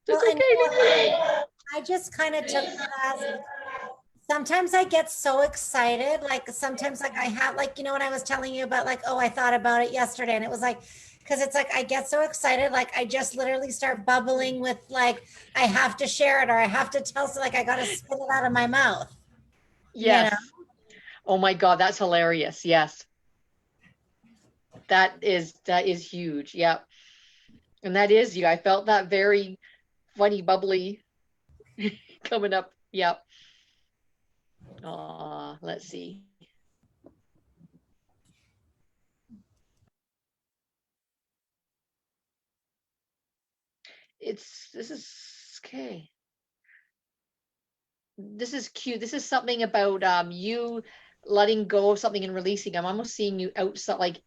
It's okay. I just kind of took it as, sometimes I get so excited. Like sometimes, like, I have, like, you know, when I was telling you about, like, oh, I thought about it yesterday, and it was like, because it's like I get so excited, like I just literally start bubbling with, like, I have to share it, or I have to tell, so like I gotta spit it out of my mouth. Yes. You know? Oh my God, that's hilarious. Yes. That is huge. Yep. And that is you. I felt that very funny, bubbly coming up. Yep. Let's see. This is okay. This is cute. This is something about you letting go of something and releasing. I'm almost seeing you outside, like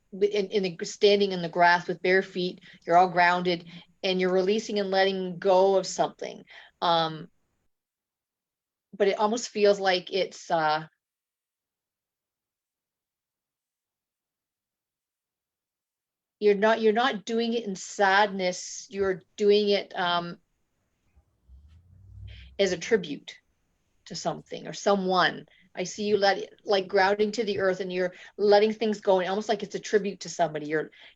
standing in the grass with bare feet. You're all grounded, and you're releasing and letting go of something. But it almost feels like it's you're not doing it in sadness. You're doing it as a tribute to something or someone. I see you like grounding to the earth, and you're letting things go, and almost like it's a tribute to somebody.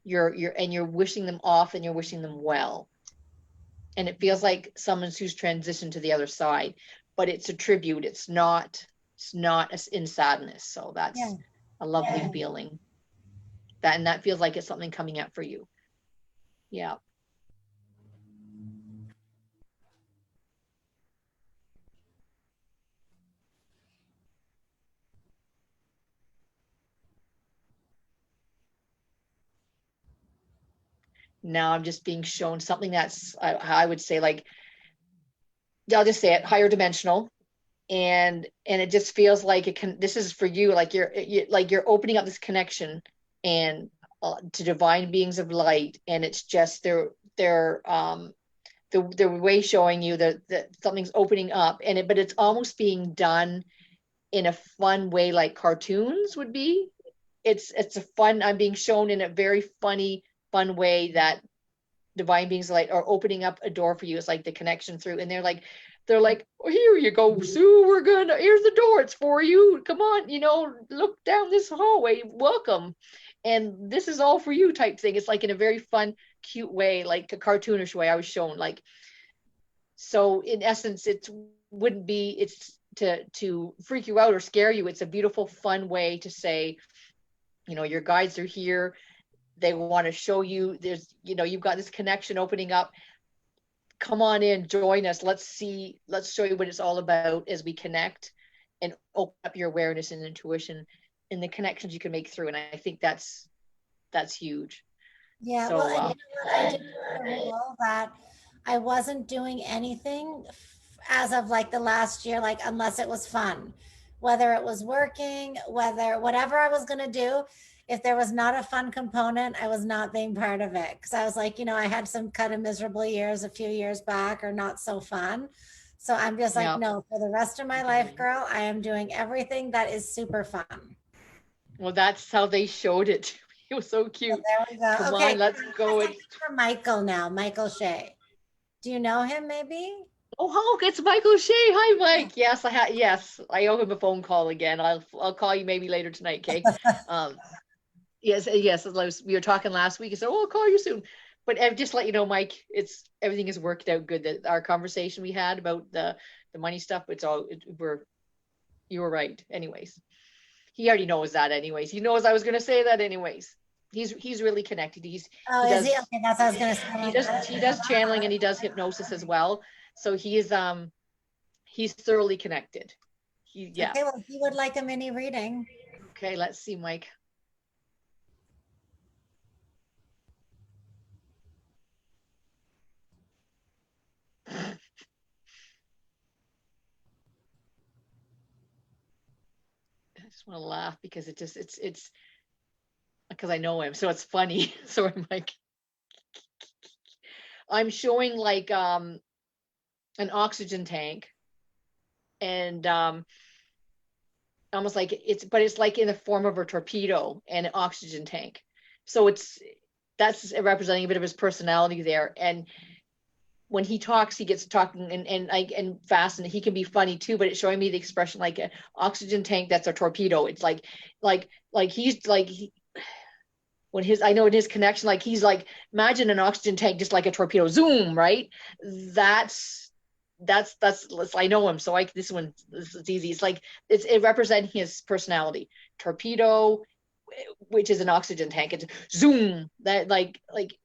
You're wishing them off, and you're wishing them well. And it feels like someone who's transitioned to the other side, but it's a tribute. It's not in sadness. So that's a lovely feeling. That feels like it's something coming up for you. Yeah. Now I'm just being shown something that's, I would say, like, I'll just say it, higher dimensional. And it just feels like this is for you, like you're opening up this connection and to divine beings of light. And it's just they're the way showing you that something's opening up, but it's almost being done in a fun way, like cartoons would be. It's a fun, I'm being shown in a very fun way that divine beings of light are opening up a door for you. It's like the connection through, and they're like, oh, here you go, Sue, here's the door, it's for you, come on, look down this hallway, welcome, and this is all for you type thing. It's like in a very fun, cute way, like a cartoonish way I was shown. Like, so in essence, it's to freak you out or scare you. It's a beautiful, fun way to say, your guides are here. They want to show you you've got this connection opening up. Come on in, join us. Let's show you what it's all about as we connect and open up your awareness and intuition and the connections you can make through. And I think that's huge. Yeah, So well, and you know what? I did make a rule that I wasn't doing anything as of like the last year, like unless it was fun, whether it was working, whether whatever I was going to do. If there was not a fun component, I was not being part of it. Cause I was like, you know, I had some kind of miserable years a few years back or not so fun. So I'm just like, yeah, no, for the rest of my life, girl, I am doing everything that is super fun. well, that's how they showed it to me. It was so So cute. there we go. Come Okay, on, I let's have go. And something for Michael now. Michael Shea. Do you know him maybe? oh, Hulk, it's Michael Shea. Hi, Mike. Yes, yes, I owe him a phone call again. I'll call you maybe later tonight, okay? Um, yes. We were talking last week. I said, "Oh, I'll call you soon." But just let you know, Mike, it's everything has worked out good. That our conversation we had about the money stuff, you were right. Anyways, he already knows that. Anyways, he knows I was going to say that. Anyways, he's really connected. Oh, He is he? does Okay, that's what I was gonna say. I'm like, I he didn't does know channeling that. and he does hypnosis as well. So he's thoroughly connected. Yeah. Okay, well, he would like a mini reading. Okay, let's see, Mike. I just want to laugh because it's because I know him, so it's funny. So I'm like, I'm showing like an oxygen tank and almost like it's like in the form of a torpedo and an oxygen tank. So that's representing a bit of his personality there. And when he talks, he gets talking and fast, and he can be funny too. But it's showing me the expression like an oxygen tank that's a torpedo. It's like he's like when his I know in his connection, like he's like imagine an oxygen tank just like a torpedo, zoom, right? That's that's I know him, so this is easy. It's like it representing his personality. Torpedo, which is an oxygen tank. It's zoom that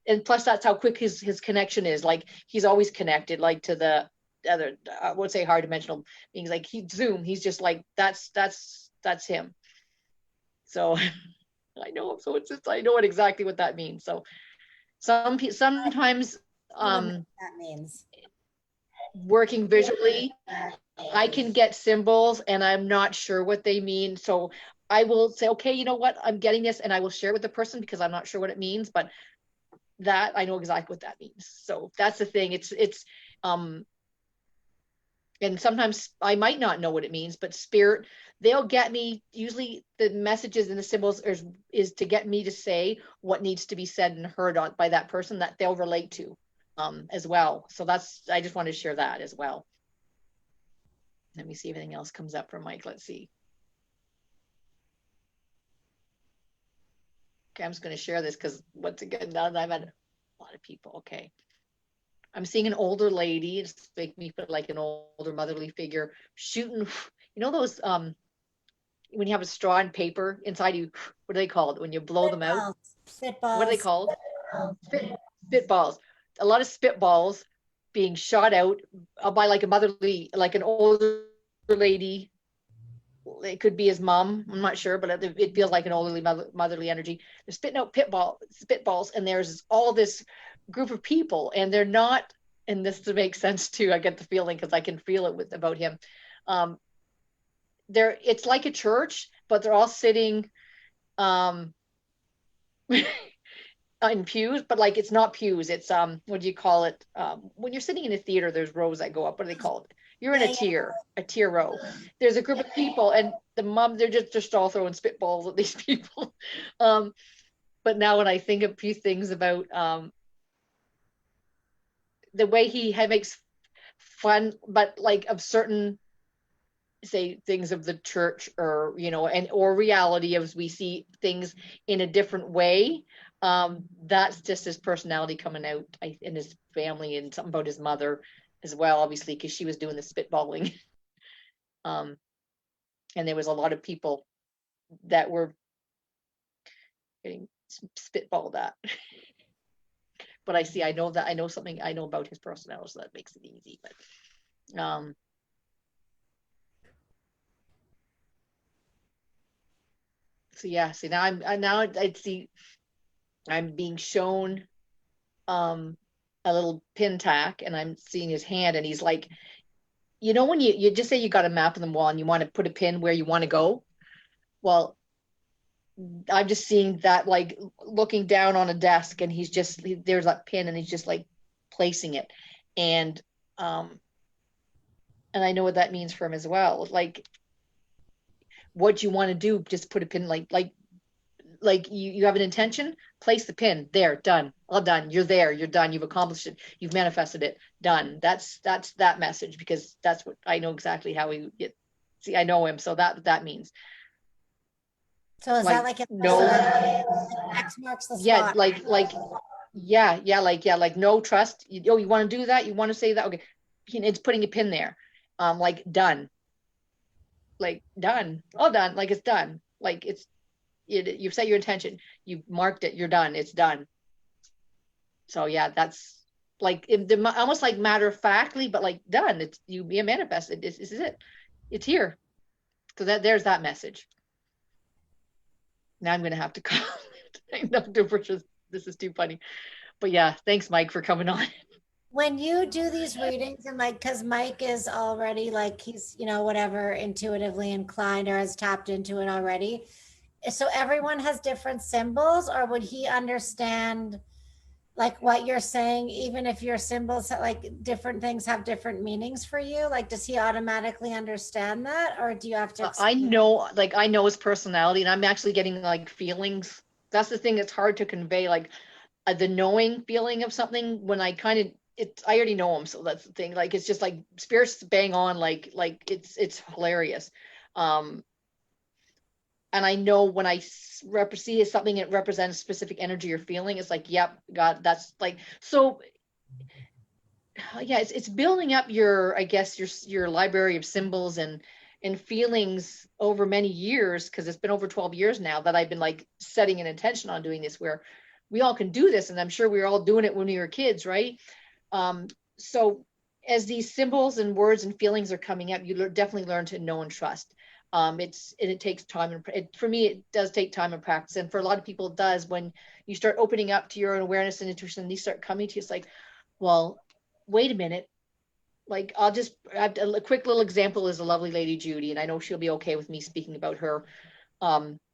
and plus that's how quick his connection is. Like he's always connected, like to the other I would say higher dimensional beings. Like he's just like that's him. So I know him, so it's just I know what exactly what that means. So sometimes See what that means. working visually I can get symbols and I'm not sure what they mean. So I will say, okay, you know what? I'm getting this and I will share it with the person because I'm not sure what it means, but that I know exactly what that means. So that's the thing. Um, and sometimes I might not know what it means, but spirit, they'll get me. Usually the messages and the symbols is to get me to say what needs to be said and heard on by that person that they'll relate to as well. So I just wanted to share that as well. Let me see if anything else comes up from Mike. Let's see. Okay, I'm just going to share this because once again, now that I've had a lot of people. Okay. I'm seeing an older lady, it's make me feel like an older motherly figure shooting, you know, those, when you have a straw and paper inside you, what are they called? When you blow them out? Spitballs. What are they Spitballs. called? Spitballs. A lot of spitballs being shot out by like like an older lady. It could be his mom. I'm not sure, but it feels like an elderly motherly energy. They're spitting out spitballs, and there's all this group of people, and they're not. And this to make sense too. I get the feeling because I can feel it about him. Um, it's like a church, but they're all sitting um, in pews, but like it's not pews. It's what do you call it? When you're sitting in a theater, there's rows that go up. What do they call it? You're in Yeah, yeah. a tier row. There's a group of people, and they're just all throwing spitballs at these people. Um, but now when I think of a few things about the way he makes fun, but like of certain say things of the church or or reality as we see things in a different way, that's just his personality coming out in his family, and something about his mother as well, obviously because she was doing the spitballing. um and there was a lot of people that were getting spitballed at. But I know something I know about his personality, so that makes it easy. But so yeah, see now I see I'm being shown a little pin tack, and I'm seeing his hand, and he's like, you know, when you just say you got a map on the wall and you want to put a pin where you want to go. Well, I'm just seeing that, like looking down on a desk, and there's that pin, and he's just like placing it. And um and I know what that means for him as well. Like, what you want to do, just put a pin, like you have an intention, place the pin there, done, all done, you're there, you're done, you've accomplished it, you've manifested it, done. That's that message, because that's what I know exactly how he get. See, I know him, so that means, So is that like, like no, X marks the yeah, spot? like no trust. You want to do that, you want to say that, okay, it's putting a pin there, like done, like done, all done, like it's done, like you've set your intention, you've marked it, you're done, it's done. So yeah, that's like almost like matter of factly, but like done. It's you manifested. This is it. It's here. So there's that message. Now I'm gonna have to call. This is too funny. But yeah, thanks, Mike, for coming on. When you do these readings, and like, because Mike is already like, he's, whatever, intuitively inclined or has tapped into it already. So everyone has different symbols, or would he understand like what you're saying, even if your symbols like different things have different meanings for you? Like, does he automatically understand that, or do you have to I explain? know, like I know his personality, and I'm actually getting like feelings. That's the thing that's hard to convey, like the knowing feeling of something when I kind of I already know him, so that's the thing. Like it's just like spirits bang on, like it's hilarious. Um, and I know when I see something, it represents specific energy or feeling. It's like, yep, God, that's like so. Yeah, it's building up your, I guess, your library of symbols and feelings over many years, because it's been over 12 years now that I've been like setting an intention on doing this, where we all can do this, and I'm sure we were all doing it when we were kids, right? So as these symbols and words and feelings are coming up, you definitely learn to know and trust. It takes time, and for me it does take time and practice, and for a lot of people it does. When you start opening up to your own awareness and intuition, and these start coming to you, it's like, well, wait a minute. Like a quick little example is a lovely lady, Judy, and I know she'll be okay with me speaking about her.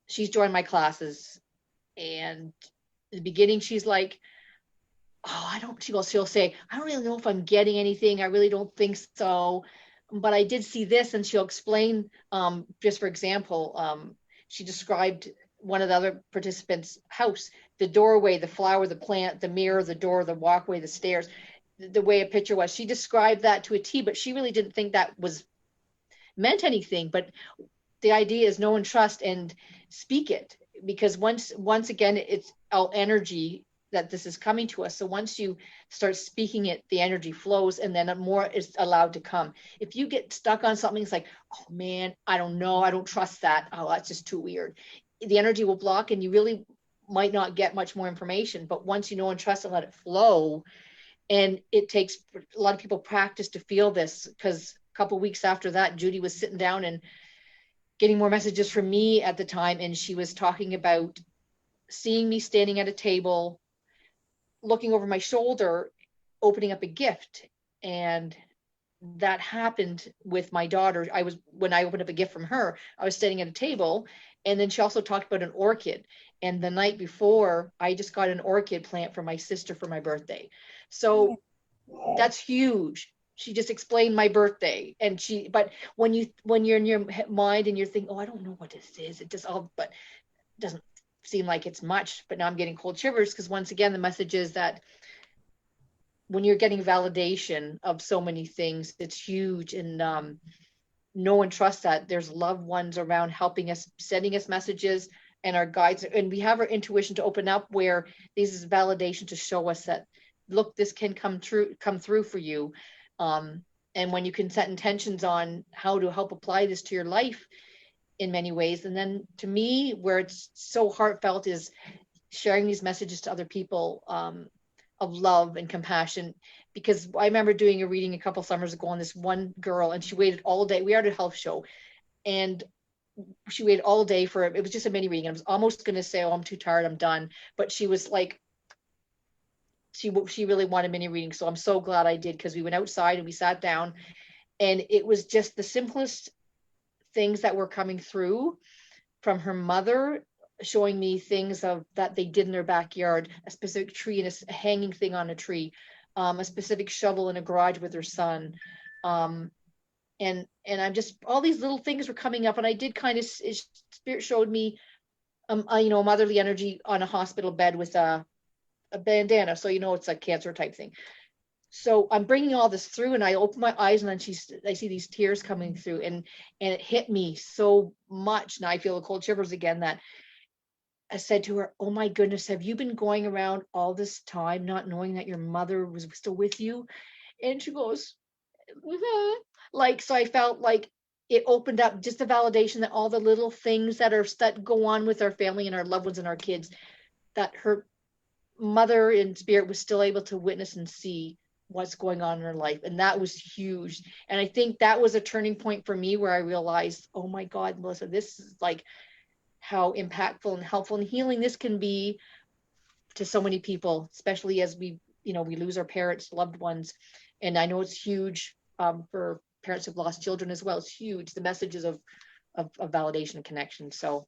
She's joined my classes, and in the beginning she's like, oh, I don't, she'll say, I don't really know if I'm getting anything. I really don't think so. But I did see this, and she'll explain, just for example, she described one of the other participants' house, the doorway, the flower, the plant, the mirror, the door, the walkway, the stairs, the way a picture was. She described that to a T, but she really didn't think that was meant anything. But the idea is know and trust and speak it, because once again, it's our energy that this is coming to us. So once you start speaking it, the energy flows, and then more is allowed to come. If you get stuck on something, it's like, oh man, I don't know, I don't trust that, oh, that's just too weird, the energy will block, and you really might not get much more information. But once you know and trust and let it flow, and it takes a lot of people practice to feel this, because a couple of weeks after that, Judy was sitting down and getting more messages from me at the time, and she was talking about seeing me standing at a table, looking over my shoulder, opening up a gift. And that happened with my daughter. When I opened up a gift from her, I was standing at a table. And then she also talked about an orchid. And the night before, I just got an orchid plant for my sister for my birthday. So that's huge. She just explained my birthday, and but when you're in your mind and you're thinking, oh, I don't know what this is, it just all, but it doesn't seem like it's much. But now I'm getting cold shivers, because once again, the message is that when you're getting validation of so many things, it's huge. And know and trust that there's loved ones around helping us, sending us messages, and our guides, and we have our intuition to open up, where this is validation to show us that, look, this can come through for you. And when you can set intentions on how to help apply this to your life in many ways. And then to me, where it's so heartfelt, is sharing these messages to other people, of love and compassion. Because I remember doing a reading a couple summers ago on this one girl, and she waited all day. We had a health show, and she waited all day for it. It was just a mini reading. I was almost going to say, oh, I'm too tired, I'm done. But she was like, she really wanted mini reading. So I'm so glad I did, because we went outside and we sat down, and it was just the simplest things that were coming through from her mother, showing me things of that they did in their backyard, a specific tree and a hanging thing on a tree, a specific shovel in a garage with her son. And I'm just, all these little things were coming up, and I did kind of, spirit showed me, you know, a motherly energy on a hospital bed with a bandana. So, you know, it's a cancer type thing. So I'm bringing all this through, and I open my eyes, and then I see these tears coming through, and it hit me so much. Now I feel the cold shivers again, that I said to her, oh my goodness, have you been going around all this time not knowing that your mother was still with you? And she goes, mm-hmm. Like, so I felt like it opened up just the validation that all the little things that go on with our family and our loved ones and our kids, that her mother in spirit was still able to witness and see what's going on in her life. And that was huge. And I think that was a turning point for me, where I realized, oh my God, Melissa, this is like how impactful and helpful and healing this can be to so many people, especially as we lose our parents, loved ones. And I know it's huge for parents who've lost children as well. It's huge, the messages of validation and connection. So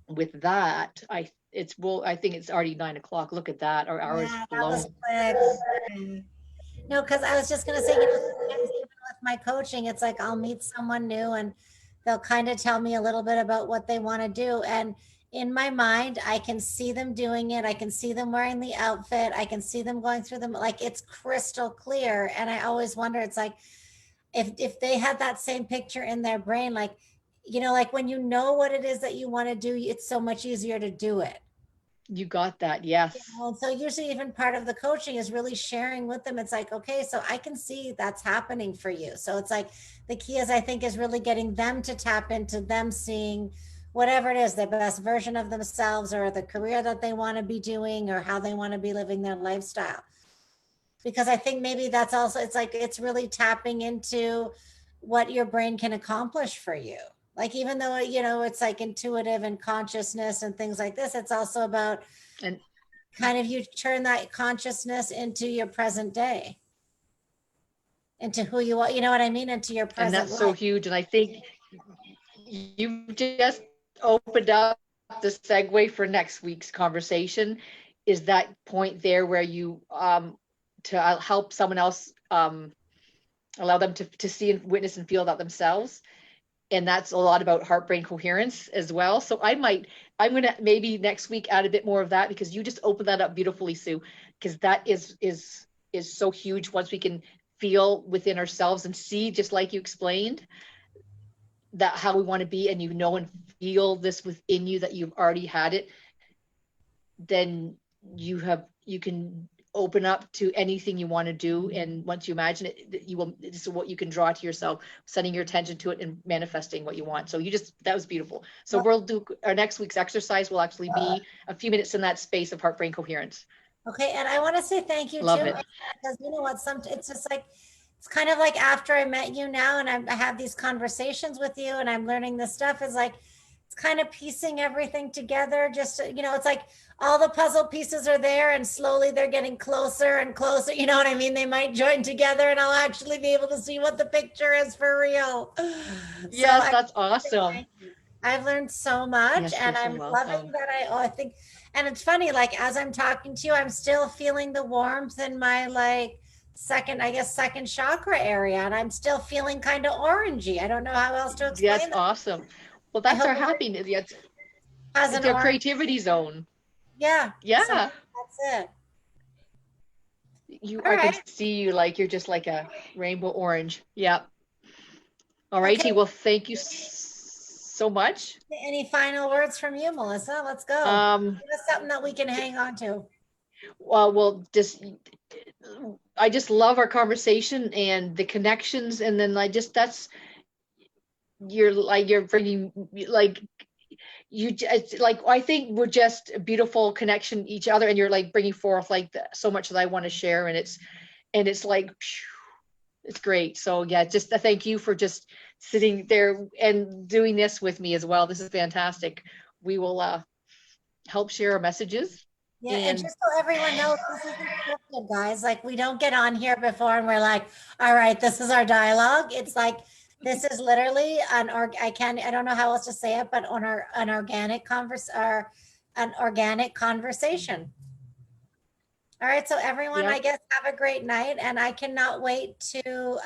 with that, I think it's already 9 o'clock. Look at that. Our hours That was flown. quick. Mm. No, because I was just going to say, sometimes even with my coaching, it's like I'll meet someone new and they'll kind of tell me a little bit about what they want to do. And in my mind, I can see them doing it. I can see them wearing the outfit. I can see them going through them. Like, it's crystal clear. And I always wonder, it's like, if they had that same picture in their brain, like, like when you know what it is that you want to do, it's so much easier to do it. You got that. Yes. And so usually even part of the coaching is really sharing with them. It's like, okay, so I can see that's happening for you. So it's like the key is, I think, is really getting them to tap into them seeing whatever it is, the best version of themselves, or the career that they want to be doing, or how they want to be living their lifestyle. Because I think maybe that's also, it's like, it's really tapping into what your brain can accomplish for you. Like, even though, it's like intuitive and consciousness and things like this, it's also about And kind of, you turn that consciousness into your present day, into who you are, you know what I mean? Into your present that's life. so huge. And I think you just opened up the segue for next week's conversation, is that point there where you to help someone else, allow them to see and witness and feel that themselves. And that's a lot about heart brain coherence as well. So I'm going to maybe next week add a bit more of that, because you just opened that up beautifully, Sue, because that is so huge. Once we can feel within ourselves and see, just like you explained, that how we want to be, and and feel this within you, that you've already had it, then you can open up to anything you want to do. And once you imagine it, this is what you can draw to yourself, setting your attention to it and manifesting what you want. So that was beautiful. So we'll do our next week's exercise will actually be a few minutes in that space of heart brain coherence. Okay. And I want to say thank you Love too, it. because you know what, it's just like, it's kind of like after I met you now, and I have these conversations with you, and I'm learning this stuff, is like, it's kind of piecing everything together. Just, it's like all the puzzle pieces are there, and slowly they're getting closer and closer. You know what I mean? They might join together, and I'll actually be able to see what the picture is for real. Yes, So that's awesome. I've learned so much, Yes, and you're so I'm welcome. loving that. I think, and it's funny, like, as I'm talking to you, I'm still feeling the warmth in my, like, second chakra area, and I'm still feeling kind of orangey. I don't know how else to explain That's that. awesome. Well, that's our happiness. Has It's an our orange. creativity zone. Yeah. Yeah. So that's it. I right. can see you, like you're just like a rainbow orange. Yep. All righty. Okay. Well, thank you so much. Any final words from you, Melissa? Let's go. Give us something that we can hang on to. Well, I just love our conversation and the connections, and then you're bringing, like, it's like, I think we're just a beautiful connection each other, and you're like bringing forth like so much that I want to share, and it's like, it's great. So yeah, just a thank you for just sitting there and doing this with me as well. This is fantastic. We will help share our messages. Yeah, and And just so everyone knows, this isn't scripted, guys. Like, we don't get on here before and we're like, all right, this is our dialogue. It's like, this is literally I don't know how else to say it, but on an organic conversation. All right, so everyone, I yep, guess have a great night, and I cannot wait to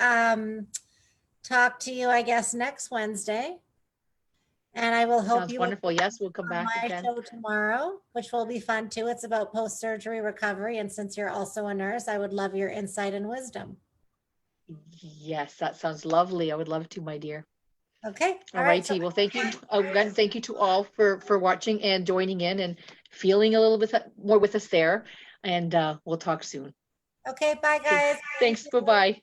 talk to you, I guess, next Wednesday. And I will hope sounds you will wonderful. Yes, we'll come on back my again. show tomorrow, which will be fun too. It's about post-surgery recovery. And since you're also a nurse, I would love your insight and wisdom. Yes, that sounds lovely. I would love to, my dear. Okay. All All right. So, righty. Well, thank you. Again, thank you to all for watching and joining in and feeling a little bit more with us there. And we'll talk soon. okay. Bye, Okay. guys. Thank Thanks. you. Bye-bye.